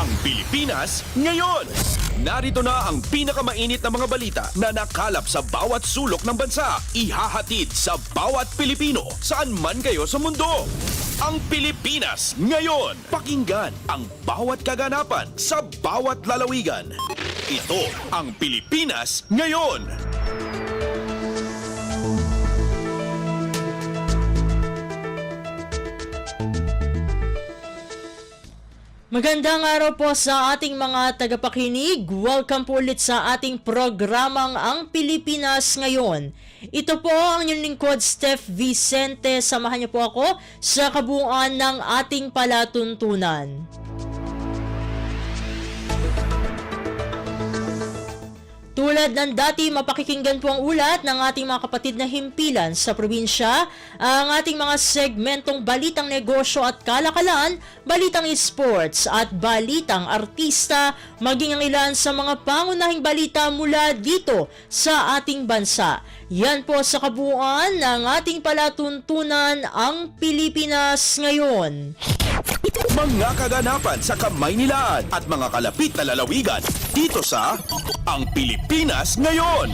Ang Pilipinas ngayon. Narito na ang pinakamainit na mga balita na nakalap sa bawat sulok ng bansa. Ihahatid sa bawat Pilipino saan man kayo sa mundo. Ang Pilipinas ngayon. Pakinggan ang bawat kaganapan sa bawat lalawigan. Ito ang Pilipinas ngayon. Magandang araw po sa ating mga tagapakinig. Welcome po ulit sa ating programang Ang Pilipinas Ngayon. Ito po ang inyong lingkod, Steph Vicente. Samahan niyo po ako sa kabuuan ng ating palatuntunan. Tulad ng dati, mapakikinggan po ang ulat ng ating mga kapatid na himpilan sa probinsya, ang ating mga segmentong balitang negosyo at kalakalan, balitang esports at balitang artista, maging ang ilan sa mga pangunahing balita mula dito sa ating bansa. Yan po sa kabuuan ng ating palatuntunan, Ang Pilipinas Ngayon. Mga kaganapan sa Kamaynilaan at mga kalapit na lalawigan dito sa Ang Pilipinas Ngayon.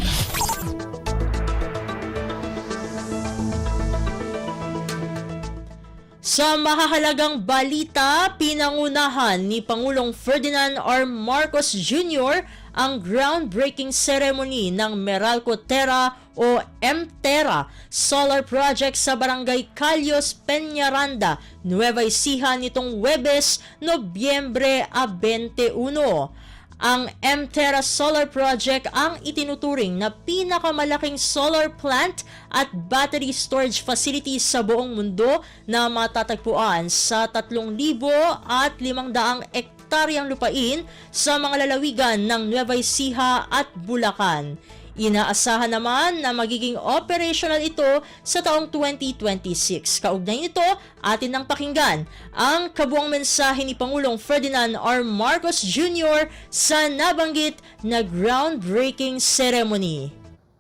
Sa mahahalagang balita, pinangunahan ni Pangulong Ferdinand R. Marcos Jr. ang groundbreaking ceremony ng Meralco Terra o MTerra Solar Project sa Barangay Calios, Peñaranda, Nueva Ecija nitong Huwebes, Nobyembre 21. Ang MTerra Solar Project ang itinuturing na pinakamalaking solar plant at battery storage facility sa buong mundo na matatagpuan sa 3,500 ektaryang lupain sa mga lalawigan ng Nueva Ecija at Bulacan. Inaasahan naman na magiging operational ito sa taong 2026. Kaugnay nito, atin nang pakinggan ang kabuang mensahe ni Pangulong Ferdinand R. Marcos Jr. sa nabanggit na groundbreaking ceremony.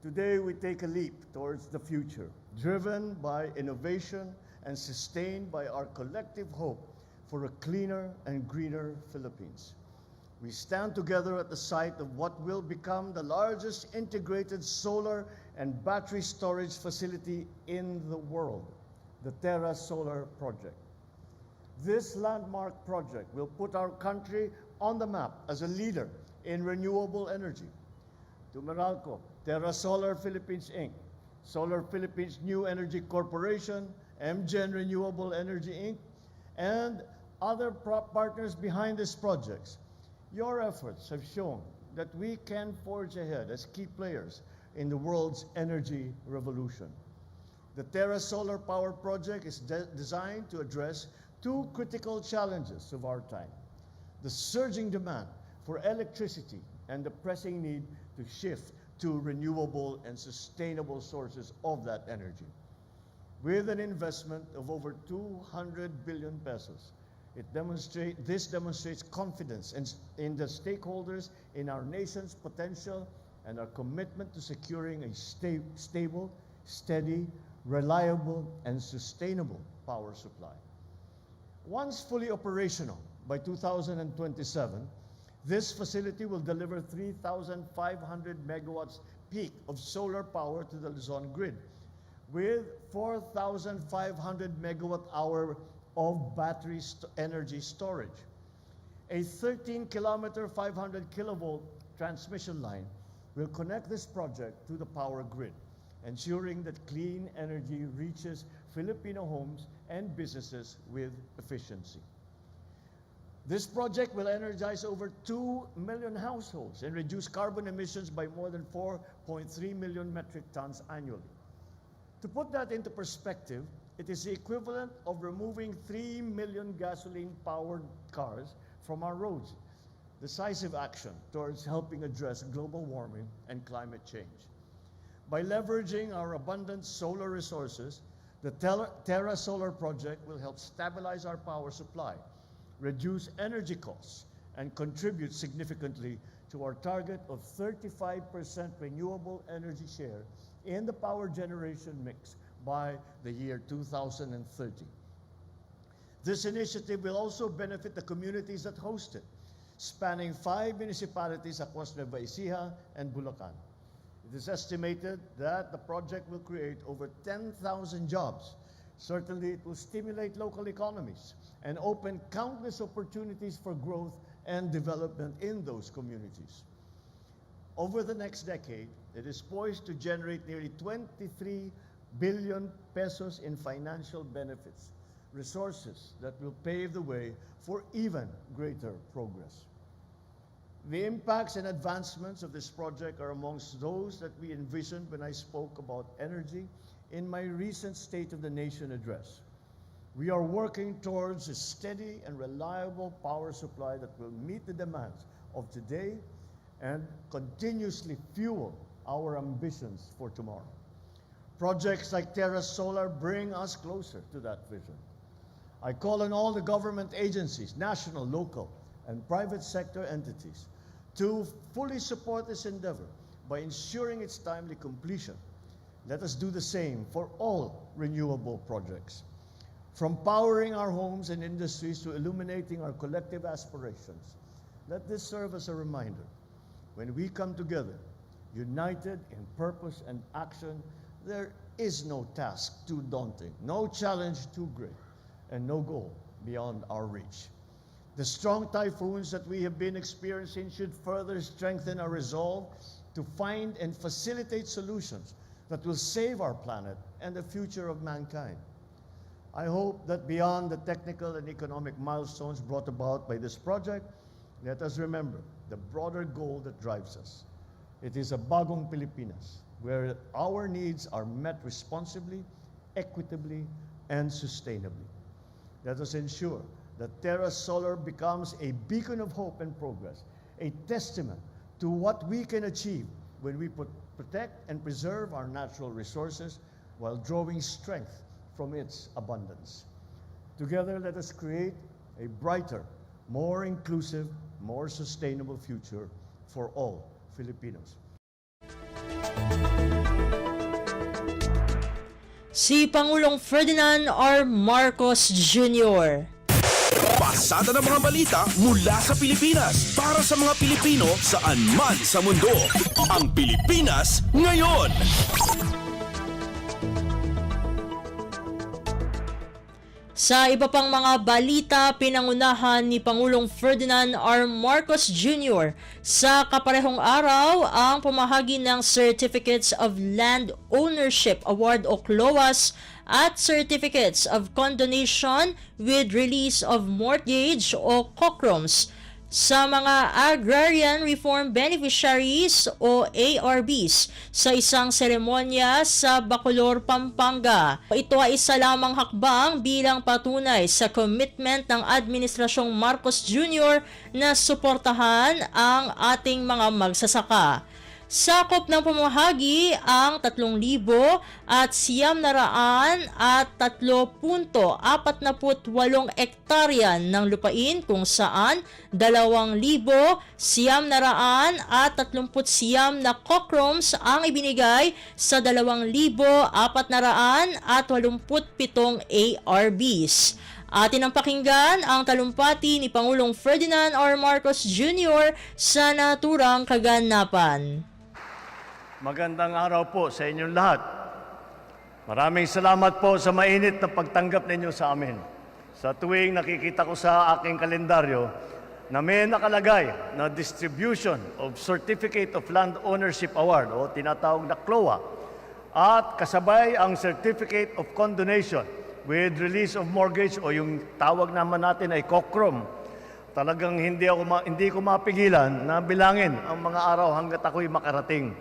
Today we take a leap towards the future, driven by innovation and sustained by our collective hope for a cleaner and greener Philippines. We stand together at the site of what will become the largest integrated solar and battery storage facility in the world, the Terra Solar Project. This landmark project will put our country on the map as a leader in renewable energy. To Meralco, Terra Solar Philippines Inc., Solar Philippines New Energy Corporation, MGen Renewable Energy Inc., and other partners behind these projects. Your efforts have shown that we can forge ahead as key players in the world's energy revolution. The Terra Solar Power Project is designed to address two critical challenges of our time: the surging demand for electricity and the pressing need to shift to renewable and sustainable sources of that energy. With an investment of over 200 billion pesos, this demonstrates confidence in the stakeholders in our nation's potential and our commitment to securing a stable, steady, reliable, and sustainable power supply. Once fully operational by 2027, this facility will deliver 3,500 megawatts peak of solar power to the Luzon grid, with 4,500 megawatt hour of battery energy storage. A 13-kilometer, 500 kilovolt transmission line will connect this project to the power grid, ensuring that clean energy reaches Filipino homes and businesses with efficiency. This project will energize over 2 million households and reduce carbon emissions by more than 4.3 million metric tons annually. To put that into perspective, it is the equivalent of removing 3 million gasoline-powered cars from our roads, decisive action towards helping address global warming and climate change. By leveraging our abundant solar resources, the Terra Solar Project will help stabilize our power supply, reduce energy costs, and contribute significantly to our target of 35% renewable energy share in the power generation mix by the year 2030. This initiative will also benefit the communities that host it, spanning 5 municipalities across Nueva Ecija and Bulacan. It is estimated that the project will create over 10,000 jobs. Certainly, it will stimulate local economies and open countless opportunities for growth and development in those communities. Over the next decade, it is poised to generate nearly 23 billion pesos in financial benefits, resources that will pave the way for even greater progress. The impacts and advancements of this project are amongst those that we envisioned when I spoke about energy in my recent State of the Nation address. We are working towards a steady and reliable power supply that will meet the demands of today and continuously fuel our ambitions for tomorrow. Projects like Terra Solar bring us closer to that vision. I call on all the government agencies, national, local, and private sector entities to fully support this endeavor by ensuring its timely completion. Let us do the same for all renewable projects. From powering our homes and industries to illuminating our collective aspirations, let this serve as a reminder. When we come together, united in purpose and action, there is no task too daunting, no challenge too great, and no goal beyond our reach. The strong typhoons that we have been experiencing should further strengthen our resolve to find and facilitate solutions that will save our planet and the future of mankind. I hope that beyond the technical and economic milestones brought about by this project, let us remember the broader goal that drives us. It is a bagong Pilipinas, where our needs are met responsibly, equitably, and sustainably. Let us ensure that Terra Solar becomes a beacon of hope and progress, a testament to what we can achieve when we protect and preserve our natural resources while drawing strength from its abundance. Together, let us create a brighter, more inclusive, more sustainable future for all Filipinos. Si Pangulong Ferdinand R. Marcos Jr. Pasada ng mga balita mula sa Pilipinas para sa mga Pilipino saan man sa mundo. Ang Pilipinas ngayon. Sa iba pang mga balita, pinangunahan ni Pangulong Ferdinand R. Marcos Jr. sa kaparehong araw ang pamahagi ng Certificates of Land Ownership Award o CLOAS at Certificates of Condonation with Release of Mortgage o COCROMs sa mga Agrarian Reform Beneficiaries o ARBs sa isang seremonya sa Bacolor, Pampanga. Ito ay isa lamang hakbang bilang patunay sa commitment ng Administrasyong Marcos Jr. na suportahan ang ating mga magsasaka. Sakop ng pamahagi ang 3,000 at 903.48 ektarya ng lupain kung saan 2,939 na COCROMs ang ibinigay sa 2,487 ARBs. Atin ang pakinggan ang talumpati ni Pangulong Ferdinand R. Marcos Jr. sa naturang kaganapan. Magandang araw po sa inyong lahat. Maraming salamat po sa mainit na pagtanggap ninyo sa amin. Sa tuwing nakikita ko sa aking kalendaryo na may nakalagay na Distribution of Certificate of Land Ownership Award o tinatawag na CLOA at kasabay ang Certificate of Condonation with Release of Mortgage o yung tawag naman natin ay COCROM. Talagang hindi ko mapigilan na bilangin ang mga araw hanggat ako'y makarating.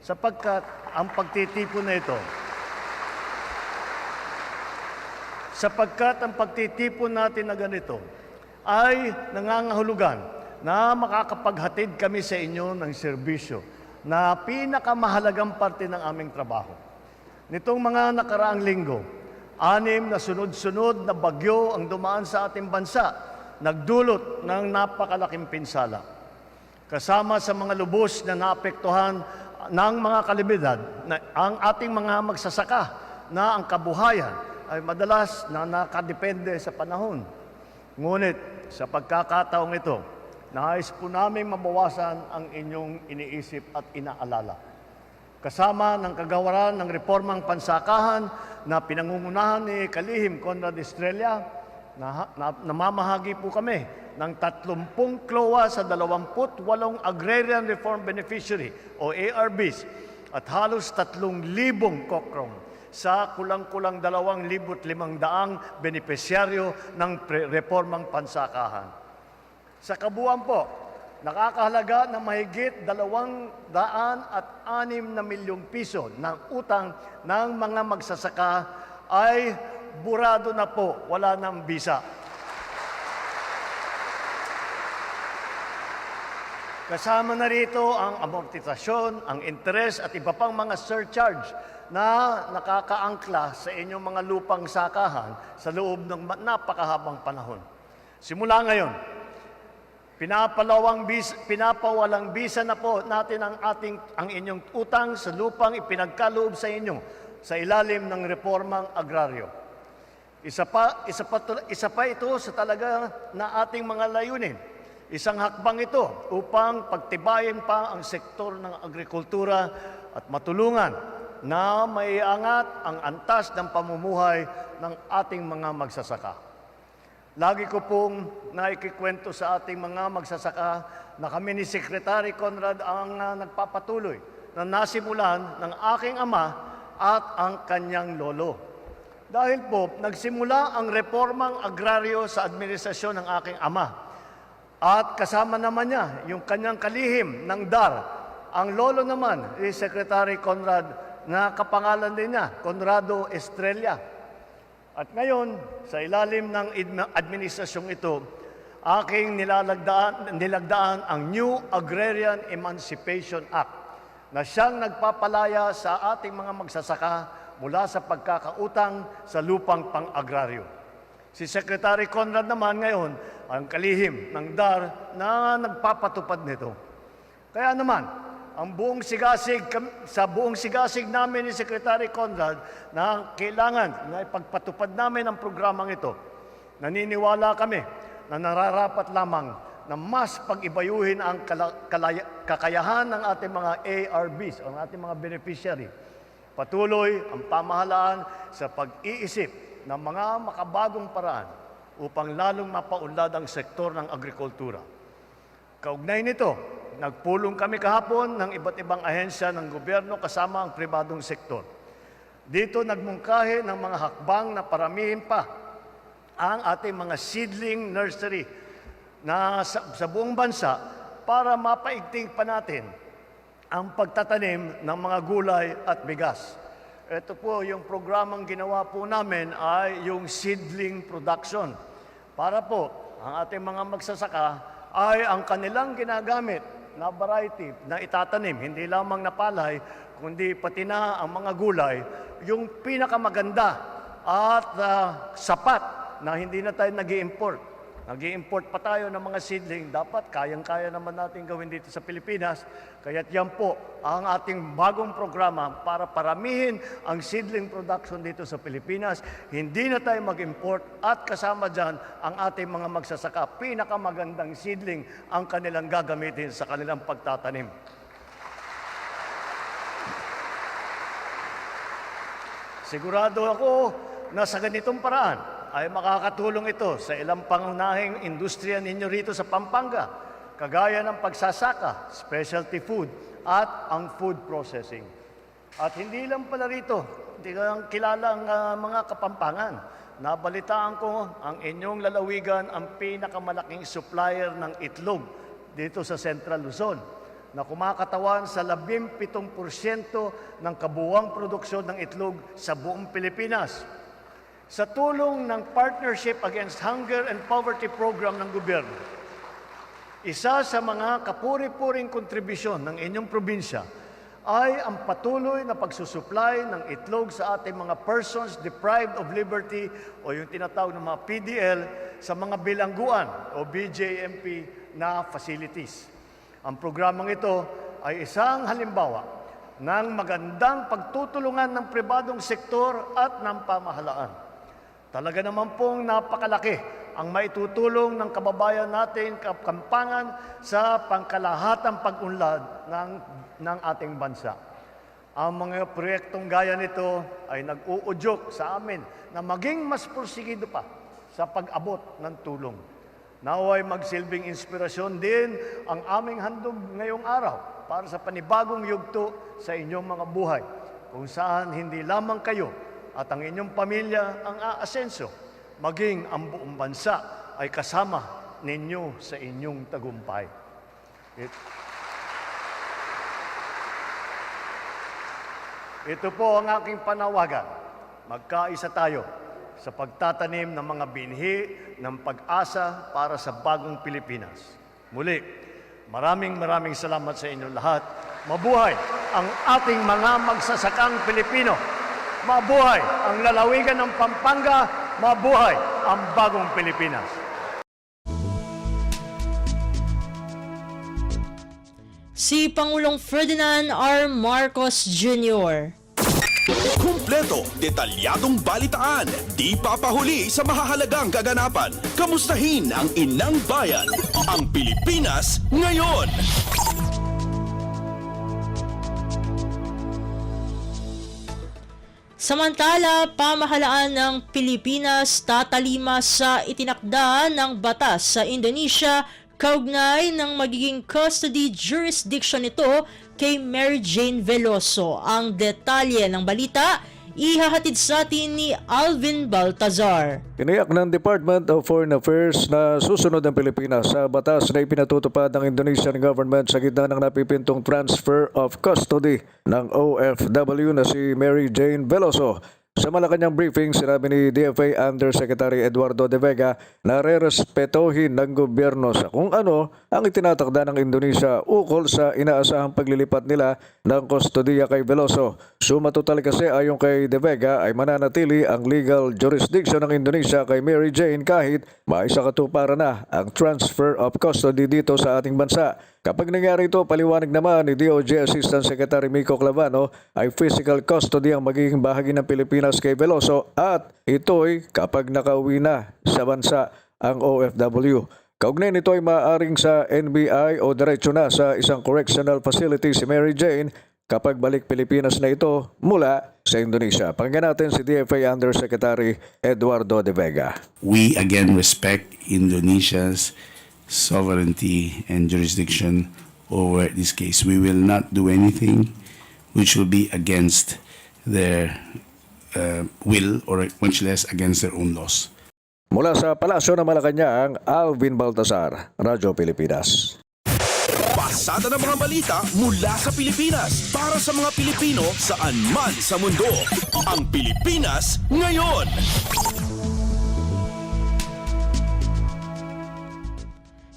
Sapagkat ang pagtitipon natin na ganito ay nangangahulugan na makakapaghatid kami sa inyo ng serbisyo na pinakamahalagang parte ng aming trabaho. Nitong mga nakaraang linggo, 6 na sunod-sunod na bagyo ang dumaan sa ating bansa, nagdulot ng napakalaking pinsala. Kasama sa mga lubos na naapektuhan ng mga kalamidad na ang ating mga magsasaka na ang kabuhayan ay madalas na nakadepende sa panahon. Ngunit sa pagkakataong ito, nais po namin mabawasan ang inyong iniisip at inaalala. Kasama ng kagawaran ng reformang pansakahan na pinangungunahan ni Kalihim Conrad Estrella, namamahagi po kami ng 30 CLOA sa 28 Agrarian Reform Beneficiary o ARBs at halos 3,000 kokrom sa kulang-kulang 2,500 benepisyaryo ng reformang pansakahan. Sa kabuuan po, nakakahalaga ng mahigit 206 na milyong piso ng utang ng mga magsasaka ay burado na po, wala nang bisa. Kasama na rito ang amortisasyon, ang interes at iba pang mga surcharge na nakakaangkla sa inyong mga lupang sakahan sa loob ng napakahabang panahon. Simula ngayon, pinapawalang bisa na po natin ang inyong utang sa lupang ipinagkaloob sa inyo sa ilalim ng reformang agraryo. Isa pa ito sa talaga na ating mga layunin. Isang hakbang ito upang pagtibayin pa ang sektor ng agrikultura at matulungan na maiangat ang antas ng pamumuhay ng ating mga magsasaka. Lagi ko pong naikikwento sa ating mga magsasaka na kami ni Secretary Conrad ang nagpapatuloy na nasimulan ng aking ama at ang kanyang lolo. Dahil po, nagsimula ang reformang agraryo sa administrasyon ng aking ama. At kasama naman niya yung kanyang kalihim ng DAR. Ang lolo naman ni Secretary Conrad na kapangalan din niya, Conrado Estrella. At ngayon, sa ilalim ng administrasyong ito, aking nilagdaan ang New Agrarian Emancipation Act na siyang nagpapalaya sa ating mga magsasaka mula sa pagkakautang sa lupang pang-agraryo. Si Secretary Conrad naman ngayon ang kalihim ng DAR na nagpapatupad nito. Kaya naman, sa buong sigasig namin ni Secretary Conrad na kailangan na ipagpatupad namin ang programang ito, naniniwala kami na nararapat lamang na mas pag-ibayuhin ang kakayahan ng ating mga ARBs o ng ating mga beneficiary. Patuloy ang pamahalaan sa pag-iisip ng mga makabagong paraan upang lalong mapaunlad ang sektor ng agrikultura. Kaugnay nito, nagpulong kami kahapon ng iba't ibang ahensya ng gobyerno kasama ang pribadong sektor. Dito nagmungkahi ng mga hakbang na paramihin pa ang ating mga seedling nursery na sa buong bansa para mapaigting pa natin ang pagtatanim ng mga gulay at bigas. Ito po yung programang ginawa po namin ay yung seedling production. Para po ang ating mga magsasaka ay ang kanilang ginagamit na variety na itatanim, hindi lamang na palay, kundi pati na ang mga gulay, yung pinakamaganda at sapat na hindi na tayo nag-i-import. Nag-i-import pa tayo ng mga seedling, dapat kayang-kaya naman natin gawin dito sa Pilipinas. Kaya't yan po ang ating bagong programa para paramihin ang seedling production dito sa Pilipinas. Hindi na tayo mag-import at kasama dyan ang ating mga magsasaka. Pinakamagandang seedling ang kanilang gagamitin sa kanilang pagtatanim. Sigurado ako na sa ganitong paraan, ay makakatulong ito sa ilang pangunahing industriya ninyo rito sa Pampanga, kagaya ng pagsasaka, specialty food, at ang food processing. At hindi lang pala rito, hindi lang kilala ang mga Kapampangan. Nabalitaan ko ang inyong lalawigan ang pinakamalaking supplier ng itlog dito sa Central Luzon, na kumakatawan sa 17% ng kabuuang produksyon ng itlog sa buong Pilipinas. Sa tulong ng Partnership Against Hunger and Poverty Program ng gobyerno, isa sa mga kapuri-puring kontribusyon ng inyong probinsya ay ang patuloy na pagsusupply ng itlog sa ating mga persons deprived of liberty o yung tinatawag ng mga PDL sa mga bilangguan o BJMP na facilities. Ang programang ito ay isang halimbawa ng magandang pagtutulungan ng pribadong sektor at ng pamahalaan. Talaga naman pong napakalaki ang maitutulong ng kababayan natin Kapampangan sa pangkalahatang pag-unlad ng ating bansa. Ang mga proyektong gaya nito ay nag-uudyok sa amin na maging mas porsigido pa sa pag-abot ng tulong. Naway magsilbing inspirasyon din ang aming handog ngayong araw para sa panibagong yugto sa inyong mga buhay, kung saan hindi lamang kayo at ang inyong pamilya ang aasenso, maging ang buong bansa ay kasama ninyo sa inyong tagumpay. Ito po ang aking panawagan. Magkaisa tayo sa pagtatanim ng mga binhi ng pag-asa para sa bagong Pilipinas. Muli, maraming salamat sa inyo lahat. Mabuhay ang ating mga magsasakang Pilipino. Mabuhay ang lalawigan ng Pampanga. Mabuhay ang bagong Pilipinas. Si Pangulong Ferdinand R. Marcos Jr. Kumpleto, detalyadong balitaan, di papahuli sa mahahalagang kaganapan. Kamustahin ang inang bayan, ang Pilipinas ngayon. Samantala, pamahalaan ng Pilipinas tatalima sa itinakda ng batas sa Indonesia kaugnay ng magiging custody jurisdiction nito kay Mary Jane Veloso. Ang detalye ng balita, ihahatid sa atin ni Alvin Baltazar. Tiniyak ng Department of Foreign Affairs na susunod ang Pilipinas sa batas na ipinatutupad ng Indonesian government sa gitna ng napipintong transfer of custody ng OFW na si Mary Jane Veloso. Sa Malacanang briefing, sinabi ni DFA Undersecretary Eduardo De Vega na rerespetohin ng gobyerno sa kung ano ang itinatakda ng Indonesia ukol sa inaasahang paglilipat nila ng kustodiya kay Veloso. Sumatotal kasi ayon kay De Vega ay mananatili ang legal jurisdiction ng Indonesia kay Mary Jane kahit maisakatuparan na ang transfer of custody dito sa ating bansa. Kapag nangyari ito, paliwanag naman ni DOJ Assistant Secretary Mico Clavano ay physical custody ang magiging bahagi ng Pilipinas kay Veloso at ito'y kapag nakauwi na sa bansa ang OFW. Kaugnay nito ay maaaring sa NBI o diretso na sa isang correctional facility si Mary Jane kapag balik Pilipinas na ito mula sa Indonesia. Pakinggan natin si DFA Undersecretary Eduardo De Vega. We again respect Indonesia's sovereignty and jurisdiction over this case. We will not do anything which will be against their will or much less against their own laws. Mula sa Palasyo ng Malacanang, Alvin Baltazar, Radyo Pilipinas. Pasada ng mga balita mula sa Pilipinas para sa mga Pilipino saan man sa mundo. Ang Pilipinas ngayon.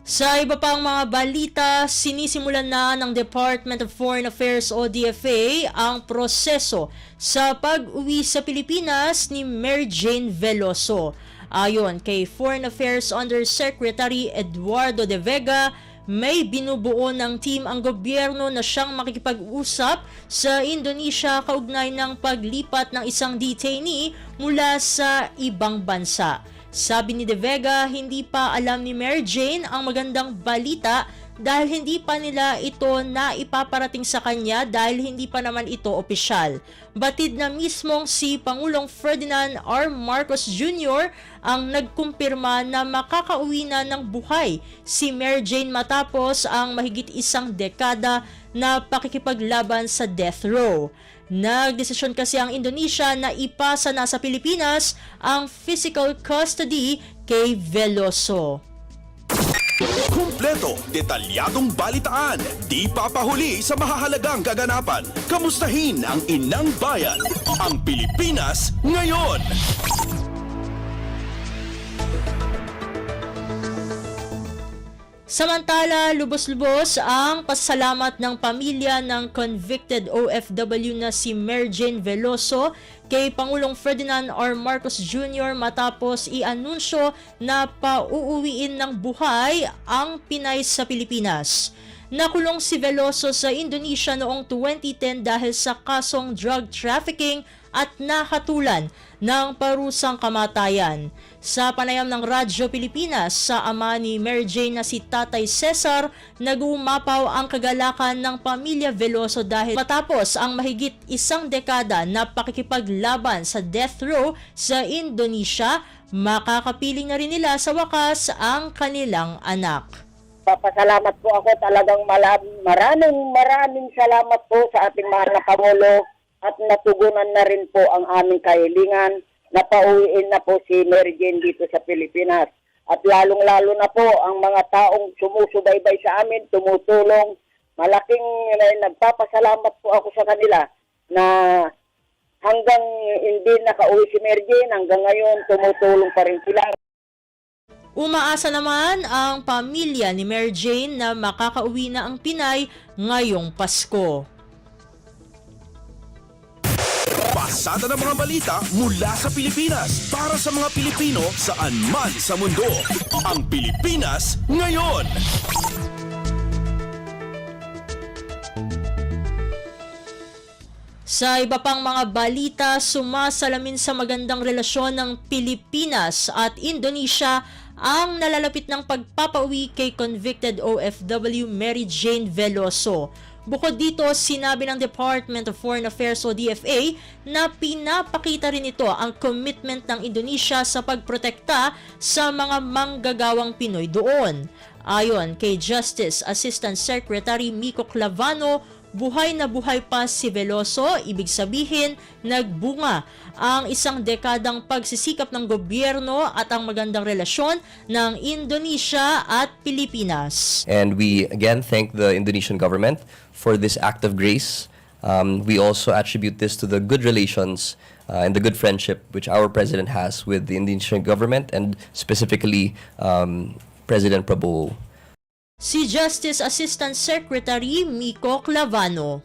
Sa iba pang mga balita, sinisimulan na ng Department of Foreign Affairs o DFA ang proseso sa pag-uwi sa Pilipinas ni Mary Jane Veloso. Ayon kay Foreign Affairs Undersecretary Eduardo De Vega, may binubuo ng team ang gobyerno na siyang makikipag-usap sa Indonesia kaugnay ng paglipat ng isang detainee mula sa ibang bansa. Sabi ni De Vega, hindi pa alam ni Mary Jane ang magandang balita dahil hindi pa nila ito na ipaparating sa kanya dahil hindi pa naman ito opisyal. Batid na mismong si Pangulong Ferdinand R. Marcos Jr. ang nagkumpirma na makakauwi na ng buhay si Mary Jane matapos ang mahigit isang dekada na pakikipaglaban sa death row. Nagdesisyon kasi ang Indonesia na ipasa na sa Pilipinas ang physical custody kay Veloso. Kumpleto, detalyadong balitaan, di papahuli sa mahahalagang kaganapan. Kamustahin ang inang bayan, ang Pilipinas ngayon. Samantala, lubos-lubos ang pasasalamat ng pamilya ng convicted OFW na si Mary Jane Veloso kay Pangulong Ferdinand R. Marcos Jr. matapos i-anunsyo na pauuwiin ng buhay ang Pinay sa Pilipinas. Nakulong si Veloso sa Indonesia noong 2010 dahil sa kasong drug trafficking at nahatulan ng parusang kamatayan. Sa panayam ng Radyo Pilipinas sa ama ni Mary Jane na si Tatay Cesar, nag-uumapaw ang kagalakan ng pamilya Veloso dahil matapos ang mahigit isang dekada na pakikipaglaban sa death row sa Indonesia, makakapiling na rin nila sa wakas ang kanilang anak. Papasalamat po ako talagang maraming salamat po sa ating mahal na Pangulo at natugunan na rin po ang aming kahilingan na pauwiin na po si Mary Jane dito sa Pilipinas. At lalong-lalo na po ang mga taong sumusubaybay sa amin, tumutulong. Malaking nagpapasalamat po ako sa kanila na hanggang hindi nakauwi si Mary Jane, hanggang ngayon tumutulong pa rin sila. Umaasa naman ang pamilya ni Mary Jane na makakauwi na ang Pinay ngayong Pasko. Pasada ng mga balita mula sa Pilipinas para sa mga Pilipino saan man sa mundo. Ang Pilipinas ngayon. Sa iba pang mga balita, sumasalamin sa magandang relasyon ng Pilipinas at Indonesia ang nalalapit ng pagpapauwi kay convicted OFW Mary Jane Veloso. Bukod dito, sinabi ng Department of Foreign Affairs o DFA na pinapakita rin ito ang commitment ng Indonesia sa pagprotekta sa mga manggagawang Pinoy doon. Ayon kay Justice Assistant Secretary Miko Clavano, buhay na buhay pa si Veloso, ibig sabihin nagbunga ang isang dekadang pagsisikap ng gobyerno at ang magandang relasyon ng Indonesia at Pilipinas. And we again thank the Indonesian government for this act of grace. We also attribute this to the good relations and the good friendship which our president has with the Indonesian government and specifically President Prabowo. Si Justice Assistant Secretary Miko Clavano.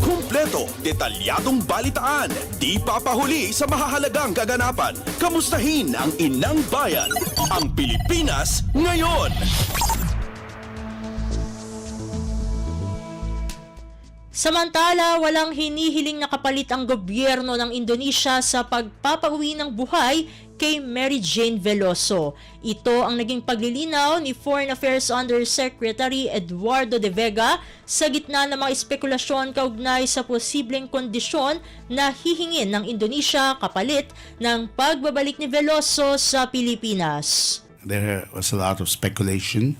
Kumpleto, detalyadong balitaan, di papahuli sa mahahalagang kaganapan. Kamustahin ang inang bayan, ang Pilipinas ngayon. Samantala, walang hinihiling na kapalit ang gobyerno ng Indonesia sa pagpapauwi ng buhay kay Mary Jane Veloso. Ito ang naging paglilinaw ni Foreign Affairs Undersecretary Eduardo de Vega sa gitna ng mga espekulasyon kaugnay sa posibleng kondisyon na hihingin ng Indonesia kapalit ng pagbabalik ni Veloso sa Pilipinas. There was a lot of speculation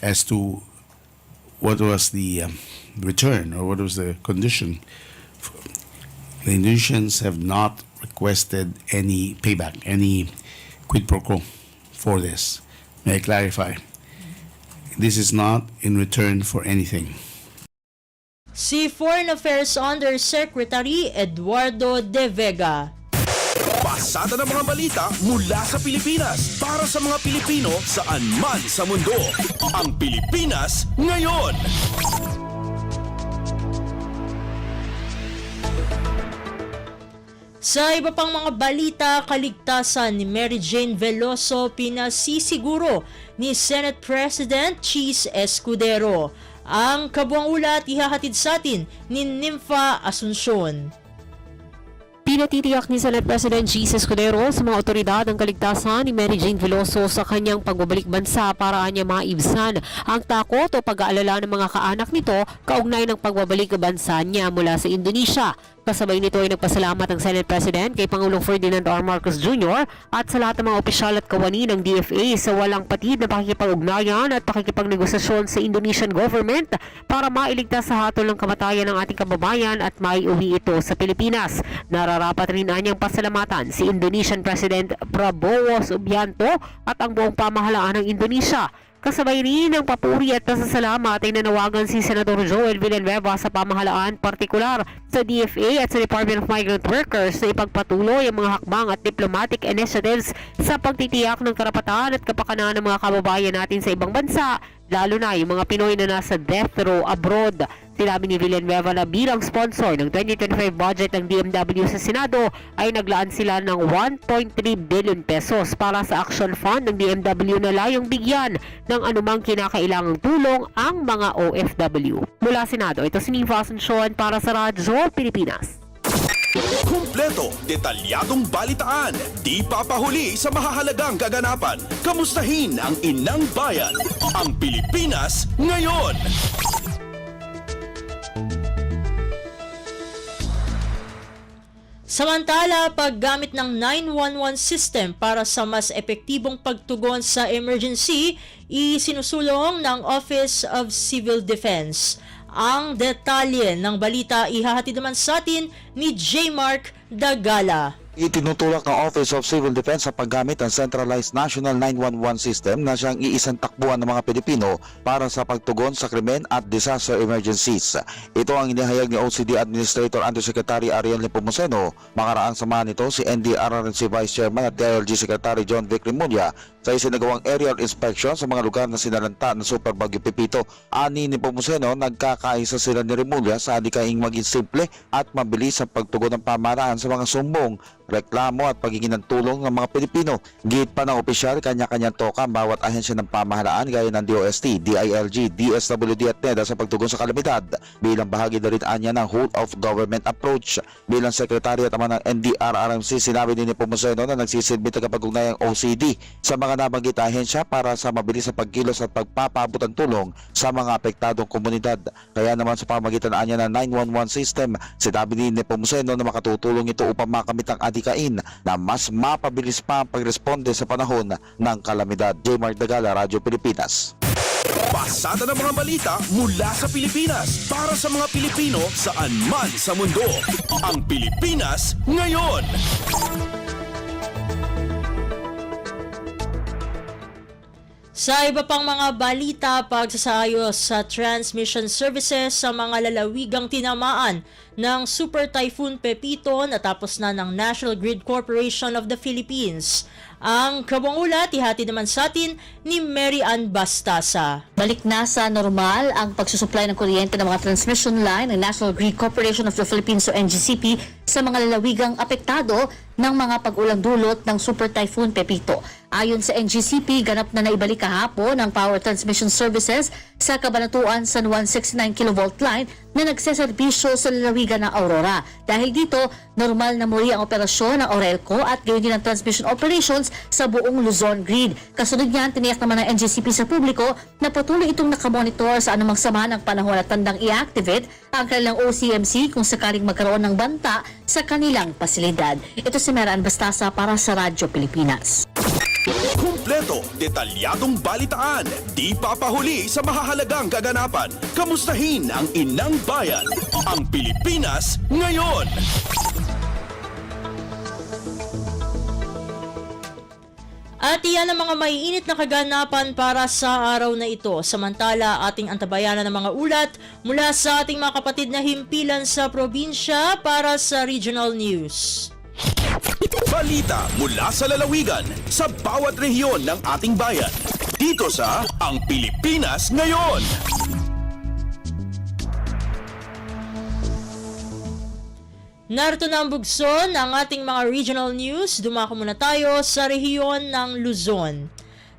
as to what was the return or what was the condition. The Indonesians have not requested any payback, any quid pro quo for this. May I clarify? This is not in return for anything. Si Foreign Affairs Undersecretary Eduardo de Vega. Pasada ng mga balita mula sa Pilipinas para sa mga Pilipino saan man sa mundo. Ang Pilipinas ngayon. Sa iba pang mga balita, kaligtasan ni Mary Jane Veloso pinasisiguro ni Senate President Cheese Escudero. Ang kabuang ulat ihahatid sa atin ni Nympha Asuncion. Pinatitiyak ni Senate President Jesus Escudero sa mga otoridad ang kaligtasan ni Mary Jane Veloso sa kanyang pagbabalik bansa para niya maibsan ang takot o pag-aalala ng mga kaanak nito kaugnay ng pagbabalik bansa niya mula sa Indonesia. Kasabay nito ay nagpasalamat ang Senate President kay Pangulong Ferdinand R. Marcos Jr. at sa lahat ng mga opisyal at kawani ng DFA sa walang patid na pakikipag-ugnayan at pakikipagnegosasyon sa Indonesian government para mailigtas sa hatol ng kamatayan ng ating kababayan at maiuwi ito sa Pilipinas. Nararapat rin anyang pasalamatan si Indonesian President Prabowo Subianto at ang buong pamahalaan ng Indonesia. Kasabay rin ng papuri at pasasalamat ay nanawagan si Senador Joel Villanueva sa pamahalaan, partikular sa DFA at sa Department of Migrant Workers na ipagpatuloy ang mga hakbang at diplomatic initiatives sa pagtitiyak ng karapatan at kapakanan ng mga kababayan natin sa ibang bansa, lalo na yung mga Pinoy na nasa death row abroad. Sinabi ni Villanueva na bilang sponsor ng 2025 budget ng DMW sa Senado ay naglaan sila ng 1.3 billion pesos para sa action fund ng DMW na layong bigyan ng anumang kinakailangang tulong ang mga OFW. Mula Senado, ito si Nympha Asuncion para sa Radyo Pilipinas. Kumpleto, detalyadong balitaan, di papahuli sa mahahalagang kaganapan. Kamustahin ang inang bayan, ang Pilipinas ngayon. Samantala, paggamit ng 911 system para sa mas epektibong pagtugon sa emergency, isinusulong ng Office of Civil Defense. Ang detalye ng balita ihahatid naman sa atin ni J. Mark Dagala. Itinutulak ng Office of Civil Defense sa paggamit ng Centralized National 911 System na siyang iisang takbuhan ng mga Pilipino para sa pagtugon sa krimen at disaster emergencies. Ito ang inihayag ni OCD Administrator Undersecretary Ariel Nepomuceno. Makaraang samahan nito si NDRRMC Vice Chairman at DILG Secretary John Vic Rimulya sa isinagawang aerial inspection sa mga lugar na sinalanta ng Super Bagyo Pepito. Ani ni Nepomuceno, nagkakaisa sila ni Rimulya sa alikaing maging simple at mabilis sa pagtugon ng pamahalaan sa mga sumbong, reklamo at pagiging ng tulong ng mga Pilipino. Git pa ng opisyal, kanya-kanyang toka bawat ahensya ng pamahalaan gaya ng DOST, DILG, DSWD at NEDA sa pagtugon sa kalamidad. Bilang bahagi na rin anya ng whole of government approach. Bilang sekretary at ama ng NDRRMC, sinabi ni Nepomuceno na nagsisilbi tagapag-ugnayang OCD sa mga nabanggit ahensya para sa mabilis sa pagkilos at pagpapabot ng tulong sa mga apektadong komunidad. Kaya naman sa pamagitan anya ng 911 system, sinabi ni Nepomuceno na makatutulong ito upang makamit ang adikain na mas mapabilis pa ang pagresponde sa panahon ng kalamidad. J. Mark Dagala, Radyo Pilipinas. Pasada ng mga balita mula sa Pilipinas para sa mga Pilipino saan man sa mundo. Ang Pilipinas ngayon. Sa iba pang mga balita, pagsasayos sa transmission services sa mga lalawigang tinamaan ng Super Typhoon Pepito natapos na ng National Grid Corporation of the Philippines. Ang kabang ulat, ihatid naman sa atin ni Mary Ann Bastasa. Balik na sa normal ang pagsusupply ng kuryente ng mga transmission line ng National Grid Corporation of the Philippines o NGCP sa mga lalawigang apektado ng mga pag-ulang dulot ng Super Typhoon Pepito. Ayon sa NGCP, ganap na naibalik kahapon ang power transmission services sa Cabanatuan San Juan 69 kV line na nagseserbisyo sa lalawigan ng Aurora. Dahil dito, normal na muli ang operasyon ng Orelco at gayon din ang transmission operations sa buong Luzon grid. Kasunod niyan, tiniyak naman ng NGCP sa publiko na patuloy itong nakamonitor sa anumang sama ng panahon at tandang i-activate ang kanilang OCMC kung sakaling magkaroon ng banta sa kanilang pasilidad. Ito si Meran Bastasa para sa Radyo Pilipinas. Kumpleto, detalyadong balitaan, di papahuli sa mahahalagang kaganapan. Kamustahin ang inang bayan, ang Pilipinas ngayon. At iyan ang mga maiinit na kaganapan para sa araw na ito. Samantala, ating antabayanan ng mga ulat mula sa ating mga kapatid na himpilan sa probinsya para sa Regional News. Balita mula sa lalawigan sa bawat rehiyon ng ating bayan. Dito sa Ang Pilipinas Ngayon. Narito na ang bugson ng ating mga regional news. Dumako muna tayo sa rehiyon ng Luzon.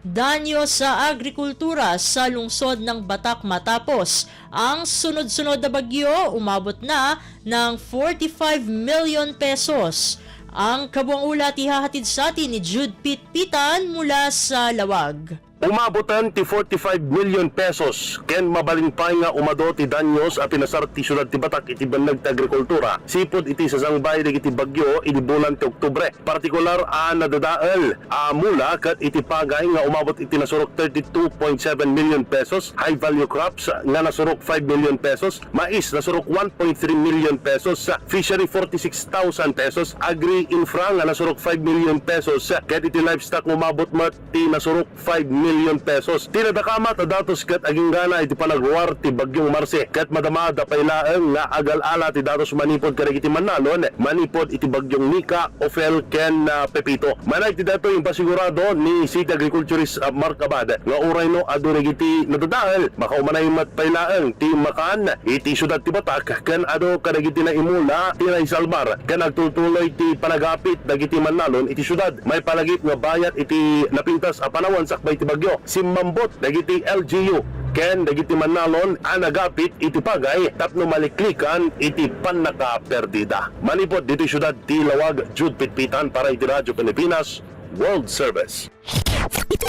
Danyo sa agrikultura sa lungsod ng Batak matapos ang sunod-sunod na bagyo, umabot na ng 45 million pesos. Ang kabuang ulat ihahatid sa atin ni Jude Pitpitan mula sa Lawag. Umabotan ti 45 million pesos ken mabaling pay nga umado ti danyos a pinasar ti syudad ti Batak iti banag ti agrikultura. Sipod iti sasangbay iti bagyo iti bulan ti Oktubre. Partikular nadadael mula ket iti pagay nga umabot iti nasurok 32.7 million pesos, high value crops nga nasurok 5 million pesos, mais nasurok 1.3 million pesos, fishery 46,000 pesos, agri infra nga nasurok 5 million pesos, ket iti livestock umabot mat ti nasurok 5 million pesos. Tinadakama ta datos ket aging gana iti panagwar ti bagyong Marse ket madamada paylaeng nga agal-ala ti datos manipod kadagiti Manalon, manipod iti bagyong Nika, Ophel ken Pepito. Manay ti dato yung pasigurado ni City Agriculturist Mark Abad nga uray no adu regiti nadadahel makaumanay mat paylaeng ti makan iti syudad ti Batak ken adu kadagiti na imula ti Salbar ken nagtutuloy ti panagapit dagiti Manalon iti syudad. May palagip nga bayat iti napintas a panawan sakbay ti bagyo simmambot dagiti LGU ken dagiti manalon anagapit iti pagay tapno maliklikan iti pannakaperdida. Manipod dito syudad ti Lawag, Jude Pitpitan para iti Radyo Pilipinas World Service.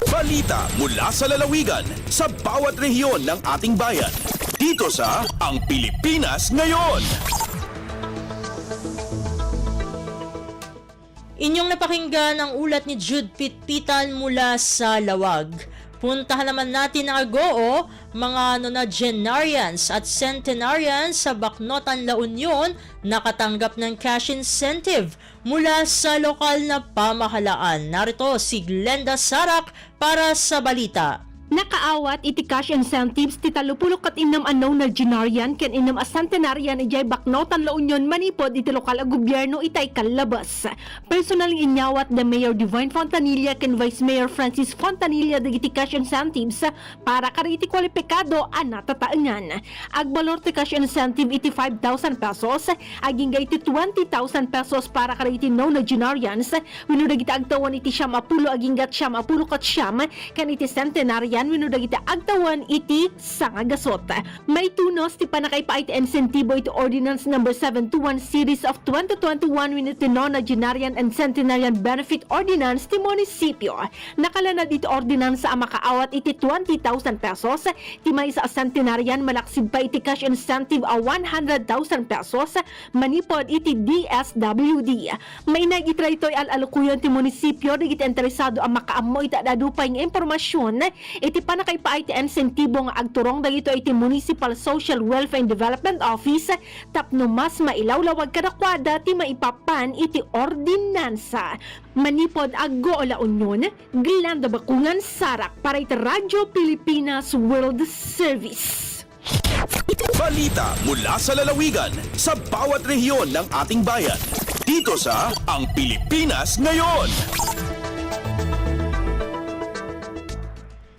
Balita mula sa lalawigan sa bawat rehiyon ng ating bayan. Dito sa Ang Pilipinas Ngayon. Inyong napakinggan ang ulat ni Jude Pitpitan mula sa Lawag. Puntahan naman natin ang Agoo, mga nonagenarians at centenarians sa Bacnotan, La Union nakatanggap ng cash incentive mula sa lokal na pamahalaan. Narito si Glenda Sarak para sa balita. Nakaawat iti cash incentives ti 36 nonagenarian ken 6 centenarian ijay Bacnotan, La Union manipod iti lokal a gobyerno itay kalabas. Personal inyawat the Mayor Divine Fontanilla ken Vice Mayor Francis Fontanilla dagiti cash incentives para kari iti kwalipikado a natataengan. Agbalor ti cash incentive iti 5,000 pesos, aging iti 20,000 pesos para kari iti nonagenarians, wenno dagiti agtawan iti 50 aging gat 50 kat 9 ken iti centenarian wenno dagiti agtawan iti sangagasot. May tunos ti panakaipa iti insentibo iti Ordinance number 721 series of 2021 wenno iti nonagenarian and centenarian benefit ordinance ti munisipyo. Nakalanad iti ordinance a makaawat iti 20,000 pesos, ti may sa centenarian malaksib pa iti cash incentive a 100,000 pesos manipod iti DSWD. May nagitra ito'y alalukuyon ti munisipyo dagiti interesado ang makaammo iti adupay ng impormasyon iti panakaipa iti insentibo nga agturong dagito iti Municipal Social Welfare and Development Office tapno mas mailawlawag kadakwada ti maipapan iti ordinansa. Manipod Agoo, La Union, Glenda Bakungan Sarak para iti Radyo Pilipinas World Service. Balita mula sa lalawigan sa bawat rehiyon ng ating bayan. Dito sa Ang Pilipinas Ngayon.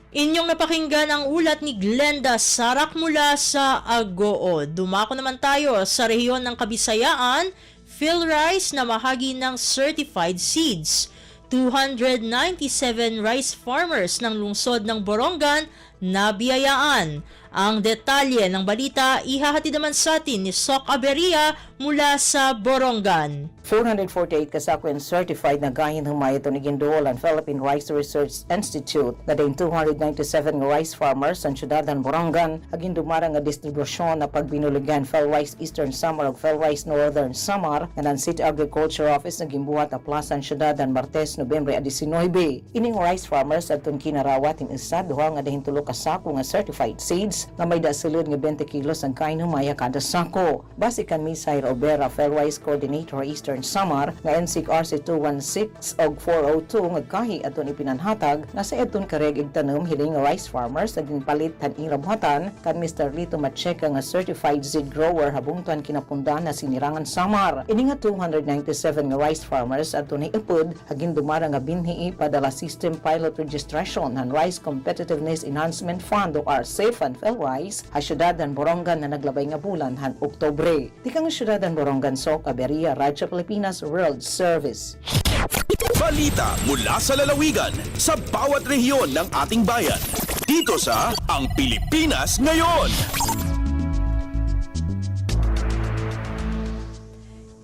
Inyong napakinggan ang ulat ni Glenda Sarak mula sa Agoo. Dumako naman tayo sa rehiyon ng Kabisayaan, PhilRice na mahagi ng certified seeds. 297 rice farmers ng lungsod ng Borongan na biyayaan. Ang detalye ng balita ihahatid naman sa atin ni Sok Aberia mula sa Borongan. 448 kasakwen certified na gahin humayato ni Gindool ang Philippine Rice Research Institute na daing 297 rice farmers sa syudad ng Borongan aging dumarang nga distribusyon na pagbinuligan PhilRice Eastern Samar ug PhilRice Northern Samar nga ng City Agriculture Office na gimbuhat a plaza ng syudad ng Martes, Nobyembre 19. Ining rice farmers at kinarawat in isa duha nga dahin tulo ka sako nga certified seeds na may dasulod nga 20 kilos ang kain humaya kada sako. Base kan Misair Obera, PhilRice Coordinator Eastern Samar nga NSIC RC 216 og 402 nga kahi aton ipinanhatag nga sa eton kareg igtanom hiling nga rice farmers na ginpalit tan irabuhatan kan Mr. Lito Macheka nga certified seed grower habungtuan kinapundan na sinirangan Samar. Ini nga 297 nga rice farmers aton iupod hagin dumara nga binhi padala system pilot registration ng Rice Competitiveness Enhancement Fund o RCEF and PhilRice ha syudad ng Borongan na naglabay nga bulan han Oktobre. Di ka nga syudad ng Borongan, Sok Aberia, Radyo Pilipinas World Service. Balita mula sa lalawigan sa bawat rehiyon ng ating bayan. Dito sa Ang Pilipinas Ngayon.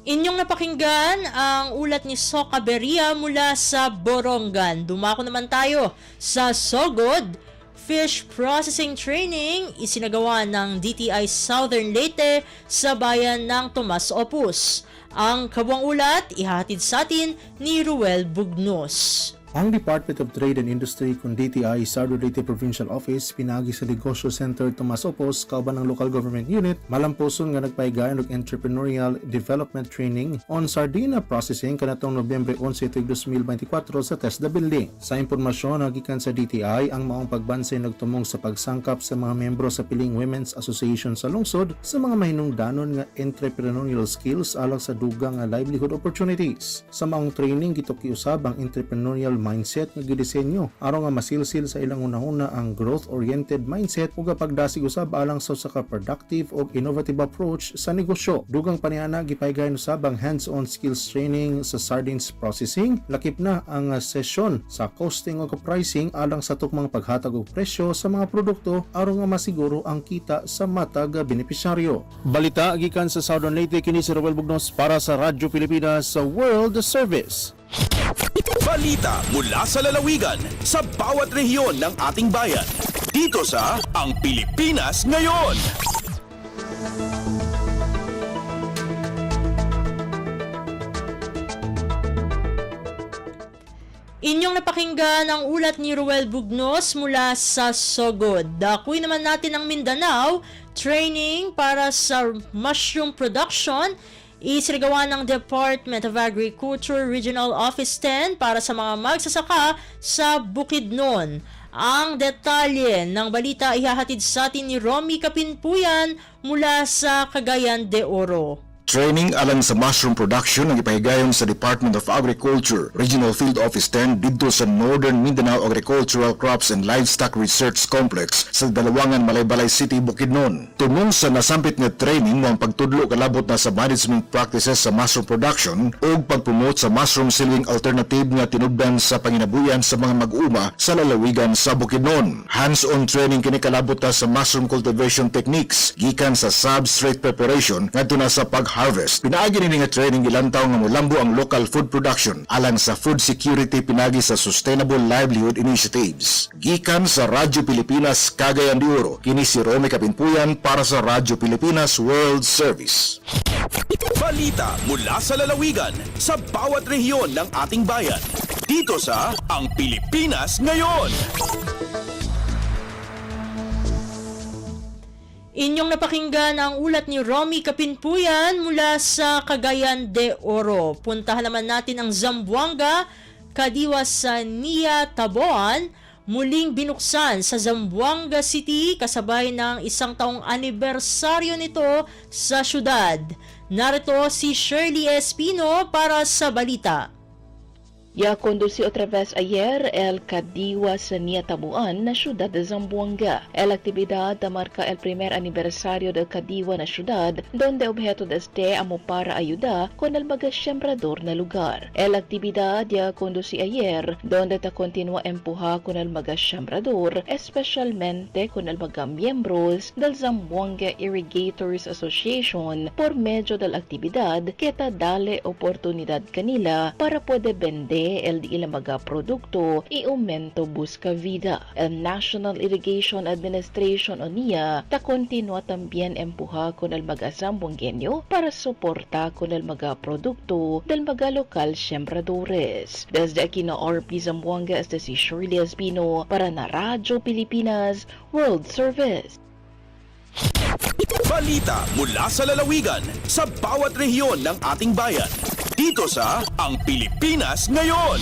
Inyong napakinggan ang ulat ni Sok Aberia mula sa Borongan. Dumako naman tayo sa Sogod. Fish processing training isinagawa ng DTI Southern Leyte sa bayan ng Tomas Opus. Ang kabuang ulat ihahatid sa atin ni Ruel Bugnos. Ang Department of Trade and Industry kung DTI Southern Leyte Provincial Office pinagi sa Negosyo Center Tomas Opos kauban ng Local Government Unit malamposon nga nagpaigayon og Entrepreneurial Development Training on Sardina Processing kanatong Nobyembre 11, 2024 sa TESDA Building. Sa impormasyon nagikan sa DTI ang maong pagbansay nagtumong sa pagsangkap sa mga membro sa piling Women's Association sa lungsod sa mga mahinungdanon nga entrepreneurial skills alang sa dugang nga livelihood opportunities. Sa maong training gitukiusab ang entrepreneurial mindset nga gidisenyo aron nga masilsil sa ilang unahuna ang growth-oriented mindset ug pagdasig usab alang sa usa ka productive ug innovative approach sa negosyo. Dugang panihana gipaygayon usab ang hands-on skills training sa sardines processing. Lakip na ang sesyon sa costing ug pricing alang sa tukmang paghatag og presyo sa mga produkto aron nga masiguro ang kita sa matag benepisyaryo. Balita gikan sa Southern Leyte, kini si Roel Bugnos para sa Radyo Pilipinas sa World Service. Balita mula sa lalawigan sa bawat rehiyon ng ating bayan. Dito sa Ang Pilipinas Ngayon. Inyong napakinggan ang ulat ni Roel Bugnos mula sa Sogod. Dakuin naman natin ang Mindanao. Training para sa mushroom production isinagawa ng Department of Agriculture Regional Office 10 para sa mga magsasaka sa Bukidnon. Ang detalye ng balita ihahatid sa atin ni Romy Kapinpuyan mula sa Cagayan de Oro. Training alang sa mushroom production ang ipahigayon sa Department of Agriculture Regional Field Office 10 dito sa Northern Mindanao Agricultural Crops and Livestock Research Complex sa Dalawangan, Malaybalay City, Bukidnon. Tungong sa nasampit nga training ang pagtudlo kalabot na sa management practices sa mushroom production o pag-promote sa mushroom silving alternative nga tinubdan sa panginabuyan sa mga mag-uma sa lalawigan sa Bukidnon. Hands-on training kini kalabot na sa mushroom cultivation techniques gikan sa substrate preparation ngadto na sa pag-harvest. Pinaagi ni nga training ilantaw nga molambo ang local food production alang sa food security pinagi sa Sustainable Livelihood Initiatives. Gikan sa Radyo Pilipinas Cagayan de Oro, kini si Romy Kapinpuyan para sa Radyo Pilipinas World Service. Balita mula sa lalawigan sa bawat rehiyon ng ating bayan. Dito sa Ang Pilipinas Ngayon. Inyong napakinggan ang ulat ni Romy Kapinpuyan mula sa Cagayan de Oro. Puntahan naman natin ang Zamboanga, kadiwa sa Nia Taboan. Muling binuksan sa Zamboanga City kasabay ng 1 taong anibersaryo nito sa syudad. Narito si Shirley Espino para sa balita. Ya condució otra vez ayer el Kadiwa sa Niatabuan na ciudad de Zamboanga. El actividad marca el primer aniversario del Kadiwa na ciudad, donde objeto de este amo para ayuda con el mga sembrador na lugar. El actividad ya conducí ayer, donde ta continua empuja con el mga sembrador, especialmente con el mga miembros del Zamboanga Irrigators Association por medio del actividad que ta dale oportunidad kanila para puede vender el de ilang mga produkto y aumento busca vida. El National Irrigation Administration o NIA ta continua también empuja con el mga zamboangueño para soporta con el mga produkto del mga lokal sembradores. Desde aquí na RP Zamboanga, este si Shirley Espino para na Radyo Pilipinas World Service. Balita mula sa lalawigan sa bawat rehiyon ng ating bayan. Dito sa Ang Pilipinas Ngayon.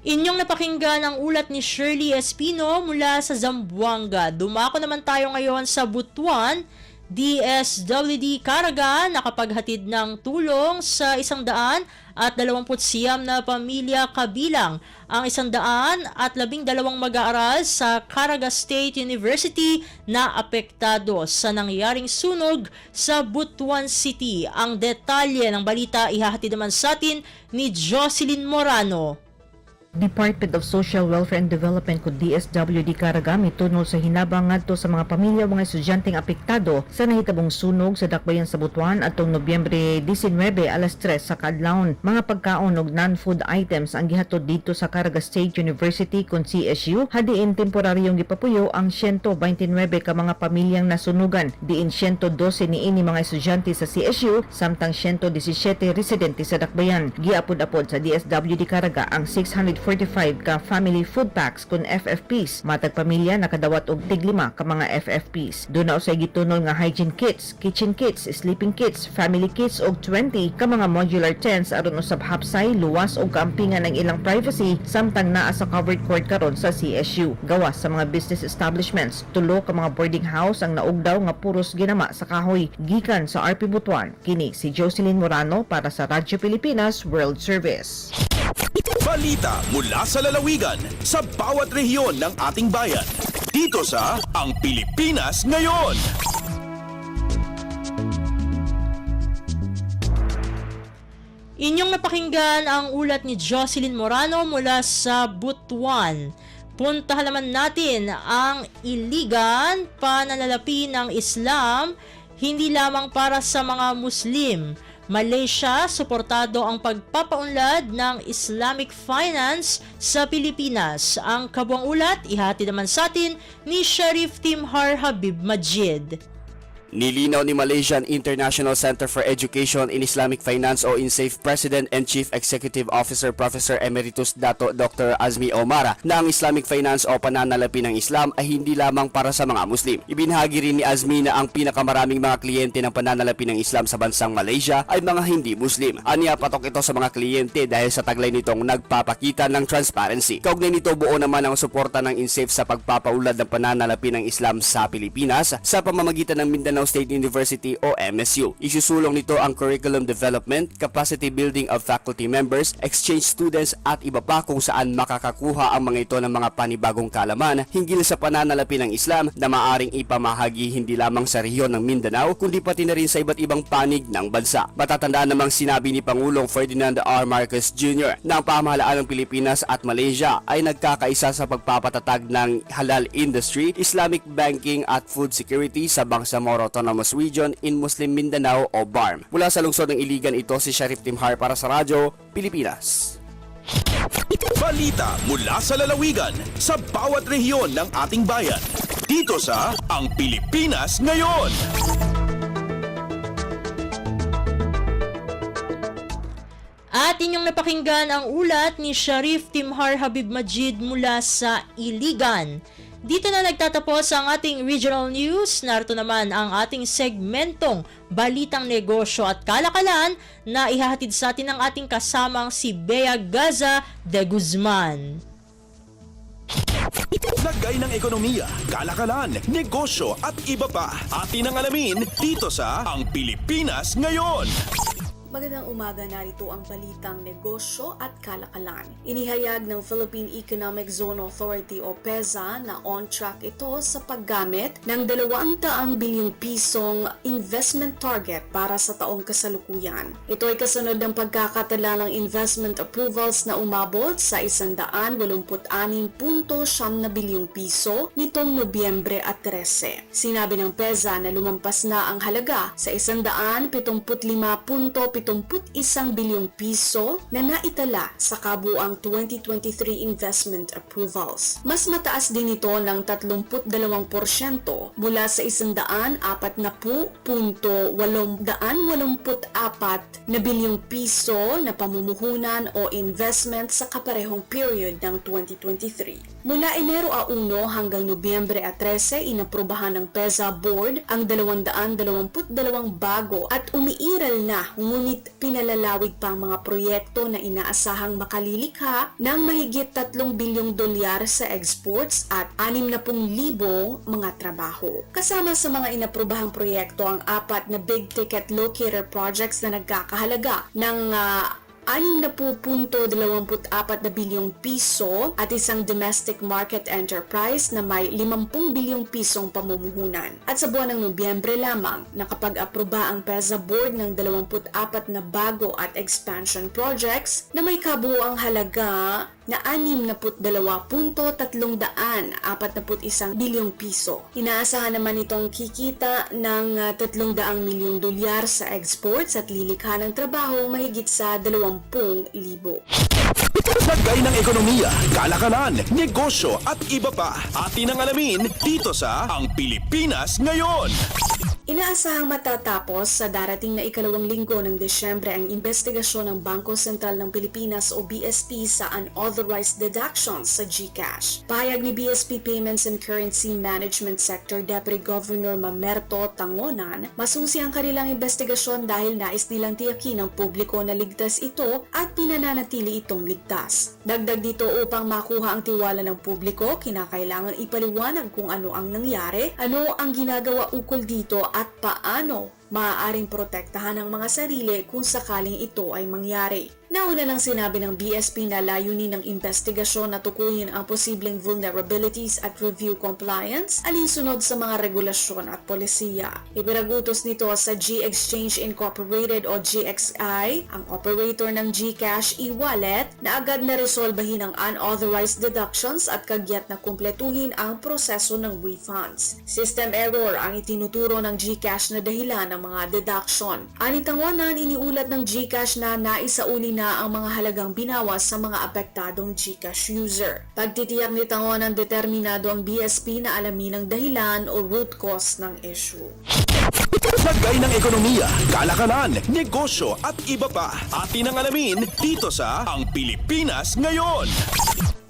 Inyong napakinggan ang ulat ni Shirley Espino mula sa Zamboanga. Dumako naman tayo ngayon sa Butuan. DSWD Caraga nakapaghatid ng tulong sa 129 na pamilya kabilang ang 112 mag-aaral sa Caraga State University na apektado sa nangyaring sunog sa Butuan City. Ang detalye ng balita ihahatid naman sa atin ni Jocelyn Morano. Department of Social Welfare and Development kung DSWD Caraga mitunol sa hinabang ngadto sa mga pamilya o mga estudyanteng apektado sa nahitabong sunog sa dakbayan sa Butuan atong Nobyembre 19 alas 3 sa kadlawon. Mga pagkaon ug non-food items ang gihatod dito sa Caraga State University kung CSU, hadiin temporaryong gipapuyo ang 129 ka mga pamilyang nasunugan. Diin 112 niini mga estudyante sa CSU samtang 117 residente sa dakbayan. Giapod-apod sa DSWD Caraga ang 640 45 ka family food packs kun FFPs. Matag pamilya nakadawat og tiglima ka mga FFPs. Doon na usay gitunol nga hygiene kits, kitchen kits, sleeping kits, family kits og 20 ka mga modular tents aron usab hapsay, luwas og kaampingan ang ilang privacy samtang naa sa covered court karon sa CSU. Gawas sa mga business establishments, tulo ka mga boarding house ang naugdaw nga puros ginama sa kahoy gikan sa RP Butuan. Kini si Jocelyn Morano para sa Radyo Pilipinas World Service. Balita mula sa lalawigan sa bawat rehiyon ng ating bayan. Dito sa Ang Pilipinas Ngayon. Inyong napakinggan ang ulat ni Jocelyn Morano mula sa Butuan. Puntahan naman natin ang Iligan, pananalapi ng Islam, hindi lamang para sa mga Muslim. Malaysia, suportado ang pagpapaunlad ng Islamic finance sa Pilipinas. Ang kabuang ulat, ihati naman sa atin ni Sharif Timhar Habib Majid. Nilinaw ni Malaysian International Center for Education in Islamic Finance o INSAFE President and Chief Executive Officer Professor Emeritus Dato Dr. Azmi Omara na ang Islamic Finance o pananalapi ng Islam ay hindi lamang para sa mga Muslim. Ibinahagi rin ni Azmi na ang pinakamaraming mga kliyente ng pananalapi ng Islam sa bansang Malaysia ay mga hindi Muslim. Aniya patok ito sa mga kliyente dahil sa taglay nitong nagpapakita ng transparency. Kaugnay nito buo naman ang suporta ng INSAFE sa pagpapaulad ng pananalapi ng Islam sa Pilipinas sa pamamagitan ng Mindanao State University o MSU. Isusulong nito ang curriculum development, capacity building of faculty members, exchange students at iba pa kung saan makakakuha ang mga ito ng mga panibagong kaalaman hinggil sa pananalapi ng Islam na maaring ipamahagi hindi lamang sa rehiyon ng Mindanao kundi pati na rin sa iba't ibang panig ng bansa. Matatandaan namang sinabi ni Pangulong Ferdinand R. Marcos Jr. na ang pamahalaan ng Pilipinas at Malaysia ay nagkakaisa sa pagpapatatag ng halal industry, Islamic banking at food security sa Bangsamoro Autonomous Region in Muslim Mindanao o BARM. Mula sa lungsod ng Iligan, ito si Sharif Timhar para sa Radyo Pilipinas. Balita mula sa lalawigan sa bawat rehiyon ng ating bayan. Dito sa Ang Pilipinas Ngayon. At inyong napakinggan ang ulat ni Sharif Timhar Habib Majid mula sa Iligan. Dito na nagtatapos ang ating regional news. Narito naman ang ating segmentong Balitang Negosyo at Kalakalan na ihahatid sa atin ng ating kasamang si Bea Gaza de Guzman. Lagay ng ekonomiya, kalakalan, negosyo at iba pa. Atin ang alamin dito sa Ang Pilipinas Ngayon. Magandang umaga, narito ang balitang negosyo at kalakalan. Inihayag ng Philippine Economic Zone Authority o PEZA na on track ito sa paggamit ng 200 bilyong pisong investment target para sa taong kasalukuyan. Ito ay kasunod ng pagkakatala ng investment approvals na umabot sa 186.9 bilyong piso nitong Nobyembre at 13. Sinabi ng PEZA na lumampas na ang halaga sa 175.71 bilyong piso na naitala sa kabuang 2023 investment approvals. Mas mataas din ito ng 32% mula sa 140.884 bilyong piso na pamumuhunan o investment sa kaparehong period ng 2023. Mula Enero 1 hanggang Nobyembre 13, inaprubahan ng PEZA Board ang 222 bago at umiiral na ngunit pinalalawig pa ang mga proyekto na inaasahang makalilikha ng mahigit 3 bilyong dolyar sa exports at 60,000 mga trabaho. Kasama sa mga inaprubahang proyekto ang 4 na big ticket locator projects na nagkakahalaga ng 60.24 bilyong piso at isang domestic market enterprise na may 50 bilyong pisong pamumuhunan. At sa buwan ng Nobyembre lamang, nakapag-aproba ang PEZA Board ng 24 na bago at expansion projects na may kabuuang halaga na 62.341 bilyong piso. Inaasahan naman itong kikita ng 300 milyong dolyar sa exports at lilikha ng trabaho mahigit sa 20,000. Lagay ng ekonomiya, kalakalan, negosyo at iba pa. Atin ang alamin dito sa Ang Pilipinas Ngayon. Inaasahang matatapos sa darating na ikalawang linggo ng Desyembre ang investigasyon ng Bangko Sentral ng Pilipinas o BSP sa unauthorized deductions sa GCash. Pahayag ni BSP Payments and Currency Management Sector Deputy Governor Mamerto Tangonan, masusi ang kanilang investigasyon dahil nais nilang tiyakin ng publiko na ligtas ito at pinananatili itong ligtas. Dagdag dito, upang makuha ang tiwala ng publiko, kinakailangan ipaliwanag kung ano ang nangyari, ano ang ginagawa ukol dito at paano maaaring protektahan ang mga sarili kung sakaling ito ay mangyari. Nauna nang sinabi ng BSP na layunin ng investigasyon na tukuyin ang posibleng vulnerabilities at review compliance alinsunod sa mga regulasyon at polisiya. Ipinagutos nito sa G-Exchange Incorporated o GXI, ang operator ng GCash e-wallet, na agad na resolbahin ang unauthorized deductions at kagyat na kumpletuhin ang proseso ng refunds. System error ang itinuturo ng GCash na dahilan ng mga deduction. Anitangonan, iniulat ng GCash na naisauli na ang mga halagang binawas sa mga apektadong GCash user. Pagtitiyak ni Tangonan, determinado ang BSP na alamin ang dahilan o root cause ng issue. Lagay ng ekonomiya, kalakalan, negosyo at iba pa. Atin ang alamin dito sa Ang Pilipinas Ngayon.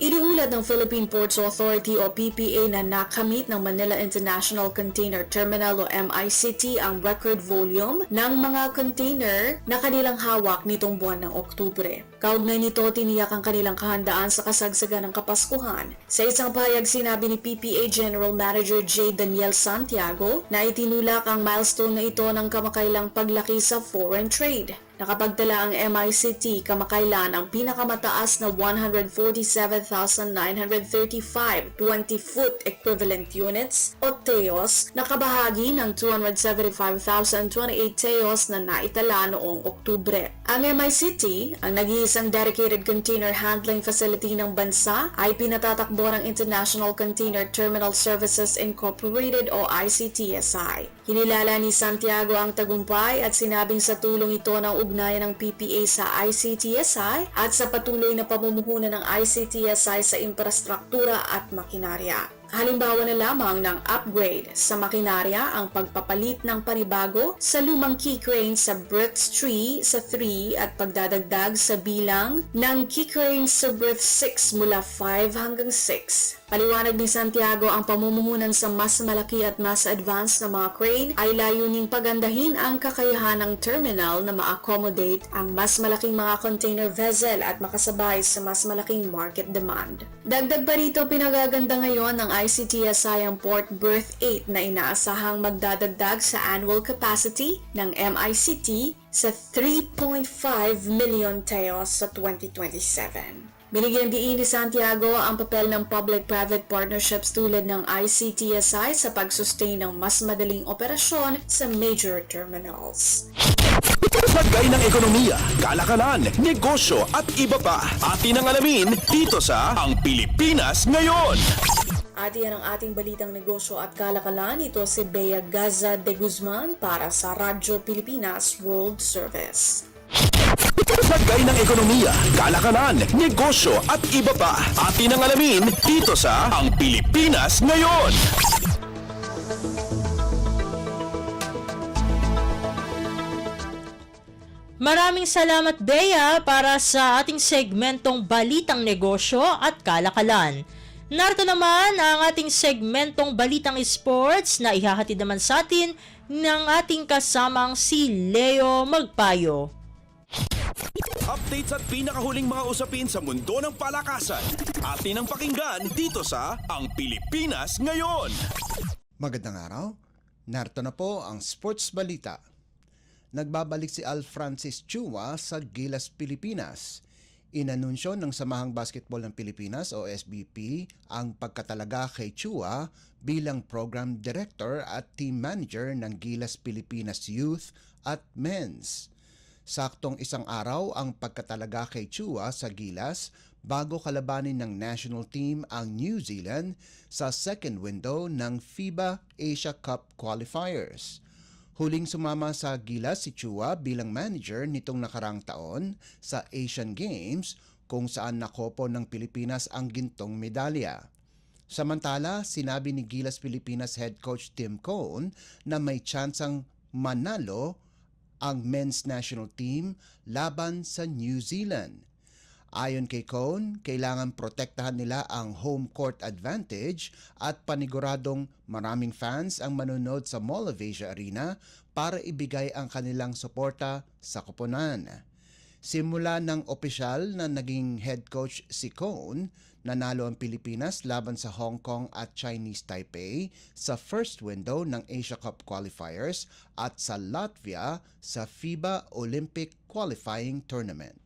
Iniulat ng Philippine Ports Authority o PPA na nakamit ng Manila International Container Terminal o MICT ang record volume ng mga container na kanilang hawak nitong buwan ng Oktubre. Kaugnay nito, tiniyak ang kanilang kahandaan sa kasagsagan ng Kapaskuhan. Sa isang pahayag, sinabi ni PPA General Manager J. Daniel Santiago na itinulak ang milestone na ito ng kamakailang paglaki sa foreign trade. Nakapagtala ang MICT kamakailan ang pinakamataas na 147,935 20-foot equivalent units o TEOs na kabahagi ng 275,028 TEOs na naitala noong Oktubre. Ang MICT, ang nag-iisang dedicated container handling facility ng bansa, ay pinatatakbo ng International Container Terminal Services Incorporated o ICTSI. Kinilala ni Santiago ang tagumpay at sinabing sa tulong ito ng ugnayan ng PPA sa ICTSI at sa patuloy na pamumuhunan ng ICTSI sa infrastruktura at makinarya. Halimbawa na lamang ng upgrade sa makinarya ang pagpapalit ng panibago sa lumang key crane sa berth 3 sa 3 at pagdadagdag sa bilang ng key crane sa berth 6 mula 5 hanggang 6. Paliwanag ni Santiago, ang pamumuhunan sa mas malaki at mas advanced na mga crane ay layuning pagandahin ang kakayahan ng terminal na ma-accommodate ang mas malaking mga container vessel at makasabay sa mas malaking market demand. Dagdag pa rito, pinagaganda ngayon ng ICTSI ang Port Berth 8 na inaasahang magdadagdag sa annual capacity ng MICT sa 3.5 million TEOs sa 2027. Binigyan diin ni Santiago ang papel ng public-private partnerships tulad ng ICTSI sa pag-sustain ng mas madaling operasyon sa major terminals. Lagay ng ekonomiya, kalakalan, negosyo at iba pa. Atin ang alamin dito sa Ang Pilipinas Ngayon. At yan ang ating balitang negosyo at kalakalan. Ito si Bea Gaza de Guzman para sa Radyo Pilipinas World Service. Lagay ng ekonomiya, kalakalan, negosyo at iba pa. Atin ang alamin dito sa Ang Pilipinas Ngayon. Maraming salamat, Bea, para sa ating segmentong Balitang Negosyo at Kalakalan. Narito naman ang ating segmentong Balitang Sports na ihahatid naman sa atin ng ating kasamang si Leo Magpayo. Updates at pinakahuling mga usapin sa mundo ng palakasan. Atin ang pakinggan dito sa Ang Pilipinas Ngayon. Magandang araw. Narito na po ang Sports Balita. Nagbabalik si Al Francis Chua sa Gilas, Pilipinas. Inanunsyo ng Samahang Basketball ng Pilipinas o SBP ang pagkatalaga kay Chua bilang Program Director at Team Manager ng Gilas Pilipinas Youth at Men's. Saktong isang araw ang pagkatalaga kay Chua sa Gilas bago kalabanin ng national team ang New Zealand sa second window ng FIBA Asia Cup Qualifiers. Huling sumama sa Gilas si Chua bilang manager nitong nakarang taon sa Asian Games kung saan nakopo ng Pilipinas ang gintong medalya. Samantala, sinabi ni Gilas Pilipinas head coach Tim Cone na may tsansang manalo ang men's national team laban sa New Zealand. Ayon kay Cone, kailangan protektahan nila ang home court advantage at paniguradong maraming fans ang manonood sa Mall of Asia Arena para ibigay ang kanilang suporta sa koponan. Simula ng opisyal na naging head coach si Cone, nanalo ang Pilipinas laban sa Hong Kong at Chinese Taipei sa first window ng Asia Cup qualifiers at sa Latvia sa FIBA Olympic Qualifying Tournament.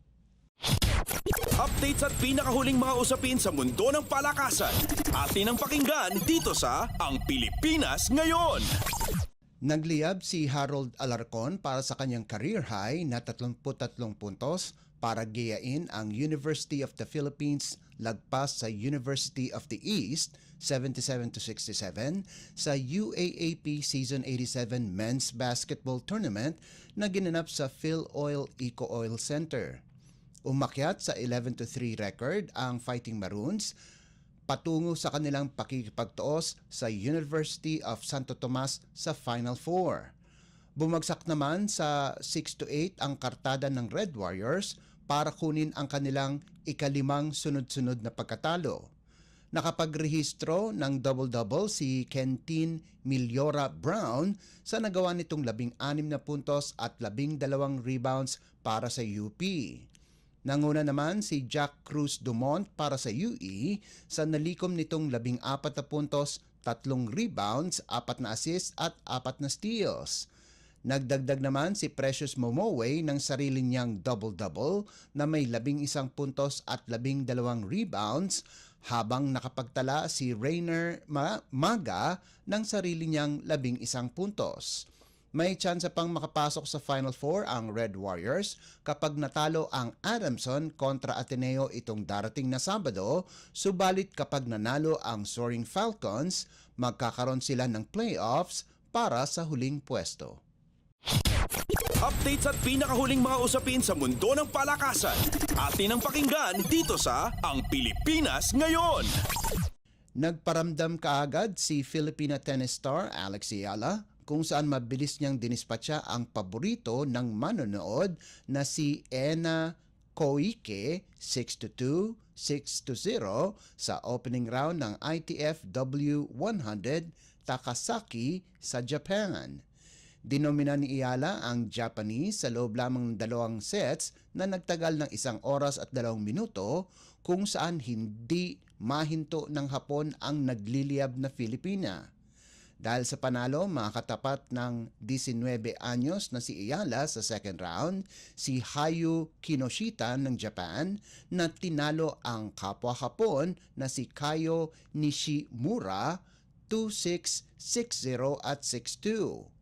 Updates at pinakahuling mga usapin sa mundo ng palakasan. Atin ang pakinggan dito sa Ang Pilipinas Ngayon. Nagliyab si Harold Alarcon para sa kanyang career high na 33 puntos para giyain ang University of the Philippines lagpas sa University of the East 77-67 sa UAAP Season 87 Men's Basketball Tournament na ginanap sa Philoil Eco Oil Center. Umakyat sa 11-3 record ang Fighting Maroons patungo sa kanilang pakikipagtuos sa University of Santo Tomas sa Final Four. Bumagsak naman sa 6-8 ang kartada ng Red Warriors para kunin ang kanilang ikalimang sunod-sunod na pagkatalo. Nakapagrehistro ng double-double si Kentin Milyora Brown sa nagawa nitong 16 na puntos at 12 rebounds para sa UP. Nanguna naman si Jack Cruz Dumont para sa UE sa nalikom nitong 14 na puntos, 3 rebounds, 4 na assists at 4 na steals. Nagdagdag naman si Precious Momowe ng sarili niyang double-double na may 11 puntos at 12 rebounds habang nakapagtala si Rainer Maga ng sarili niyang 11 puntos. May tsansa pang makapasok sa Final Four ang Red Warriors kapag natalo ang Adamson kontra Ateneo itong darating na Sabado, subalit kapag nanalo ang Soaring Falcons, magkakaroon sila ng playoffs para sa huling pwesto. Updates at pinakahuling mga usapin sa mundo ng palakasan. Atin ang pakinggan dito sa Ang Pilipinas Ngayon. Nagparamdam kaagad si Filipina tennis star Alex Ayala kung saan mabilis niyang dinispatcha ang paborito ng manonood na si Ena Koike 6-2, 6-0 sa opening round ng ITF W100 Takasaki sa Japan. Dinomina ni Ayala ang Japanese sa loob lamang ng 2 sets na nagtagal ng 1 oras at 2 minuto kung saan hindi mahinto ng Hapon ang nagliliyab na Filipina. Dahil sa panalo, makakatapat ng 19 anyos na si Ayala sa second round, si Hayu Kinoshita ng Japan na tinalo ang kapwa Hapon na si Kayo Nishimura 2-6, 6-0 at 6-2.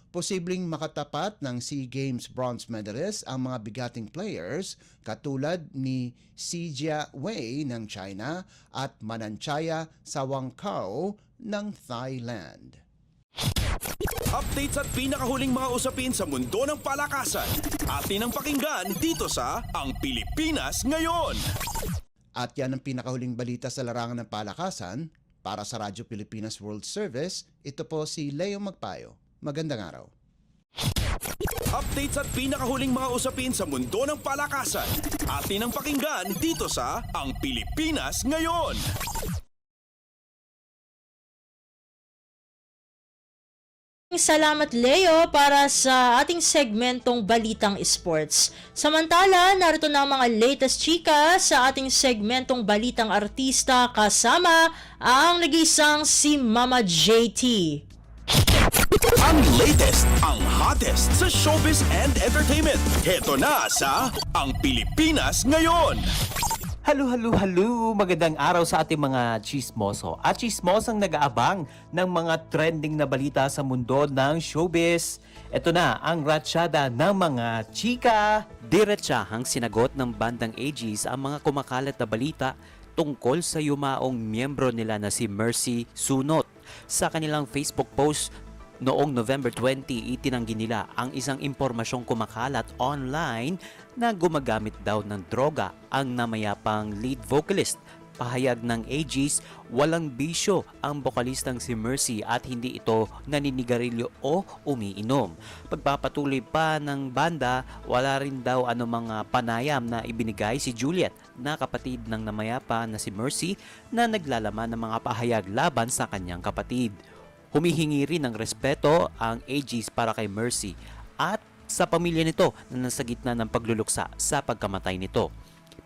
Posibleng makatapat ng SEA Games bronze medalist ang mga bigating players katulad ni Xijia Wei ng China at Mananchaya Sawangkao ng Thailand. Updates at pinakahuling mga usapin sa mundo ng palakasan. Atin ang pakinggan dito sa Ang Pilipinas Ngayon. At yan ang pinakahuling balita sa larangan ng palakasan. Para sa Radyo Pilipinas World Service, ito po si Leo Magpayo. Magandang araw. Updates at pinakahuling mga usapin sa mundo ng palakasan. Atin ang pakinggan dito sa Ang Pilipinas Ngayon. Salamat Leo para sa ating segmentong Balitang Sports. Samantala, narito na ang mga latest chika sa ating segmentong Balitang Artista kasama ang nag-iisang si Mama JT. Ang latest, ang hottest sa showbiz and entertainment. Heto na sa Ang Pilipinas Ngayon. Halo! Magandang araw sa ating mga chismoso at chismosang nag-aabang ng mga trending na balita sa mundo ng showbiz. Ito na ang ratsyada ng mga chika. Diretsahang sinagot ng bandang AGs ang mga kumakalat na balita tungkol sa yumaong miyembro nila na si Mercy Sunot. Sa kanilang Facebook post noong November 20, itinanggi nila ang isang impormasyong kumakalat online na gumagamit daw ng droga ang namayapang lead vocalist Pahayag ng AGs, walang bisyo ang bokalistang si Mercy at hindi ito naninigarilyo o umiinom. Pagpapatuloy pa ng banda, wala rin daw anumang panayam na ibinigay si Juliet na kapatid ng namayapa na si Mercy na naglalaman ng mga pahayag laban sa kanyang kapatid. Humihingi rin ng respeto ang AGs para kay Mercy at sa pamilya nito na nasa gitna ng pagluluksa sa pagkamatay nito.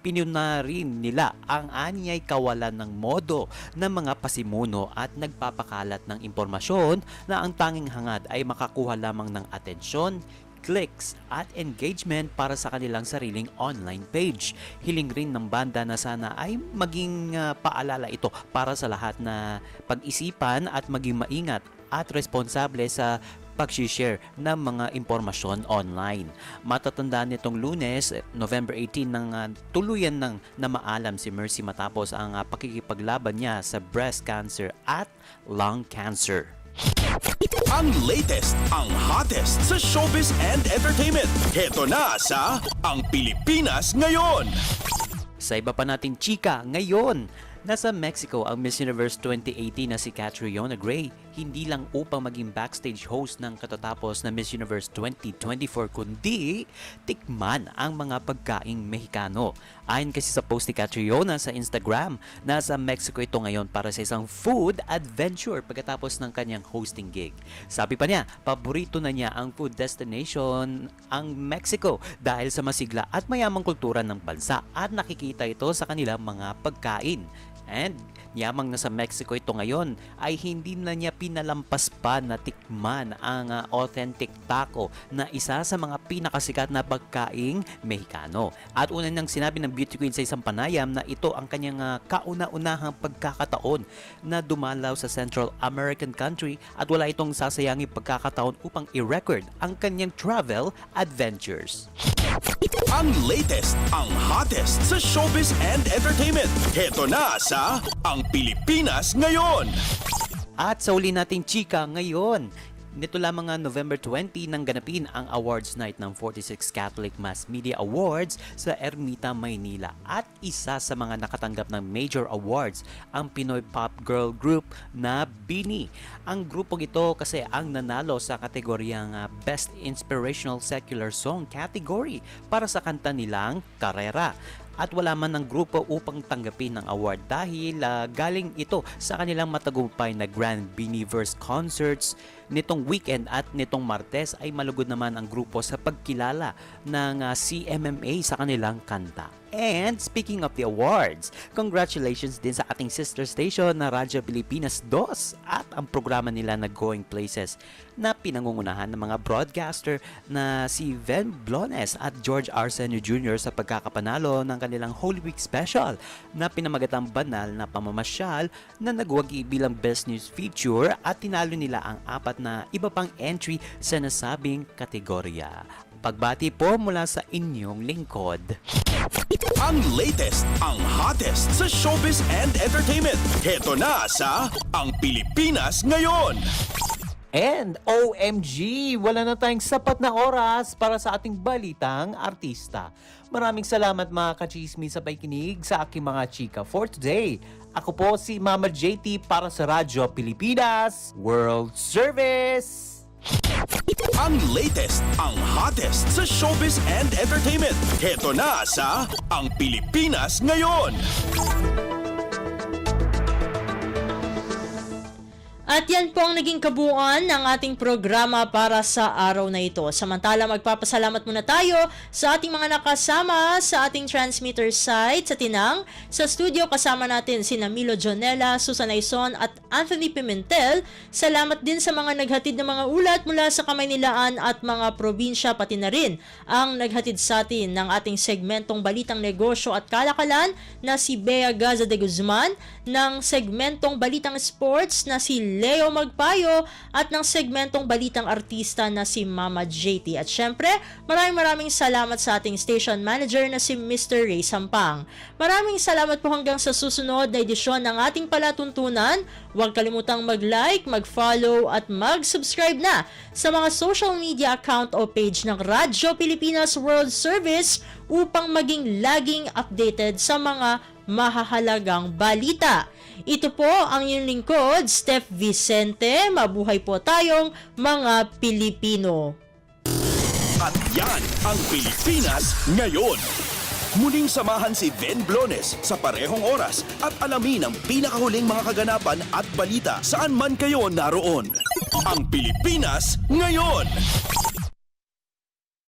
Pinuna rin nila ang anyay kawalan ng modo ng mga pasimuno at nagpapakalat ng impormasyon na ang tanging hangad ay makakuha lamang ng atensyon, clicks at engagement para sa kanilang sariling online page. Hiling rin ng banda na sana ay maging paalala ito para sa lahat na pag-isipan at maging maingat at responsable sa pag-share ng mga impormasyon online. Matatandaan nitong Lunes, November 18 nang tuluyan ng namaalam si Mercy matapos ang pakikipaglaban niya sa breast cancer at lung cancer. Ang latest, ang hottest sa showbiz and entertainment. Heto na sa Ang Pilipinas Ngayon. Sa iba pa nating chika ngayon, nasa Mexico ang Miss Universe 2018 na si Catriona Gray, hindi lang upang maging backstage host ng katatapos na Miss Universe 2024 kundi tikman ang mga pagkaing Mexicano. Ayon kasi sa post ni Catriona sa Instagram, nasa Mexico ito ngayon para sa isang food adventure pagkatapos ng kanyang hosting gig. Sabi pa niya, paborito na niya ang food destination ang Mexico dahil sa masigla at mayamang kultura ng bansa at nakikita ito sa kanilang mga pagkain. And yamang nasa Mexico ito ngayon ay hindi na niya pinalampas pa na tikman ang authentic taco na isa sa mga pinakasikat na pagkaing Mexicano. At una nang sinabi ng beauty queen sa isang panayam na ito ang kanyang kauna-unahang pagkakataon na dumalaw sa Central American country at wala itong sasayanging pagkakataon upang i-record ang kanyang travel adventures. Ang latest, ang hottest sa showbiz and entertainment. Heto na sa Ang Pilipinas Ngayon. At sa uli nating chika ngayon, nito lamang November 20 nang ganapin ang awards night ng 46 Catholic Mass Media Awards sa Ermita, Maynila. At isa sa mga nakatanggap ng major awards ang Pinoy pop girl group na BINI. Ang grupong ito kasi ang nanalo sa kategoryang Best Inspirational Secular Song category para sa kanta nilang Karera. At wala man ng grupo upang tanggapin ng award dahil galing ito sa kanilang matagumpay na Grand Biniverse concerts nitong weekend at nitong Martes ay malugod naman ang grupo sa pagkilala ng CMMA sa kanilang kanta. And speaking of the awards, congratulations din sa ating sister station na Radyo Pilipinas 2 at ang programa nila na Going Places na pinangungunahan ng mga broadcaster na si Ven Blones at George Arsenio Jr. sa pagkakapanalo ng kanilang Holy Week Special na pinamagatang banal na pamamasyal na nagwagi bilang Best News Feature at tinalo nila ang 4 na iba pang entry sa nasabing kategorya. Pagbati po mula sa inyong lingkod. Ang latest, ang hottest sa showbiz and entertainment. Heto na sa Ang Pilipinas Ngayon. And OMG, wala na tayong sapat na oras para sa ating balitang artista. Maraming salamat mga kachismis sa pakikinig sa aking mga chika for today. Ako po si Mama JT para sa Radyo Pilipinas World Service. Ang latest, ang hottest sa showbiz and entertainment. Heto na sa Ang Pilipinas Ngayon. At yan po ang naging kabuuan ng ating programa para sa araw na ito. Samantala, magpapasalamat muna tayo sa ating mga nakasama sa ating transmitter site sa Tinang. Sa studio kasama natin sina Milo Jonella, Susan Aison at Anthony Pimentel. Salamat din sa mga naghatid ng mga ulat mula sa Kamaynilaan at mga probinsya, pati na rin ang naghatid sa atin ng ating segmentong Balitang Negosyo at Kalakalan na si Bea Gaza de Guzman, ng segmentong Balitang Sports na si Leo Magpayo at ng segmentong Balitang Artista na si Mama JT. At syempre, maraming salamat sa ating station manager na si Mr. Ray Sampang. Maraming salamat po hanggang sa susunod na edisyon ng ating palatuntunan. Huwag kalimutang mag-like, mag-follow at mag-subscribe na sa mga social media account o page ng Radyo Pilipinas World Service upang maging laging updated sa mga mahahalagang balita. Ito po ang inyong lingkod, Steph Vicente. Mabuhay po tayong mga Pilipino. At yan ang Pilipinas ngayon. Muling samahan si Ben Blones sa parehong oras at alamin ang pinakahuling mga kaganapan at balita saan man kayo naroon. Ang Pilipinas ngayon.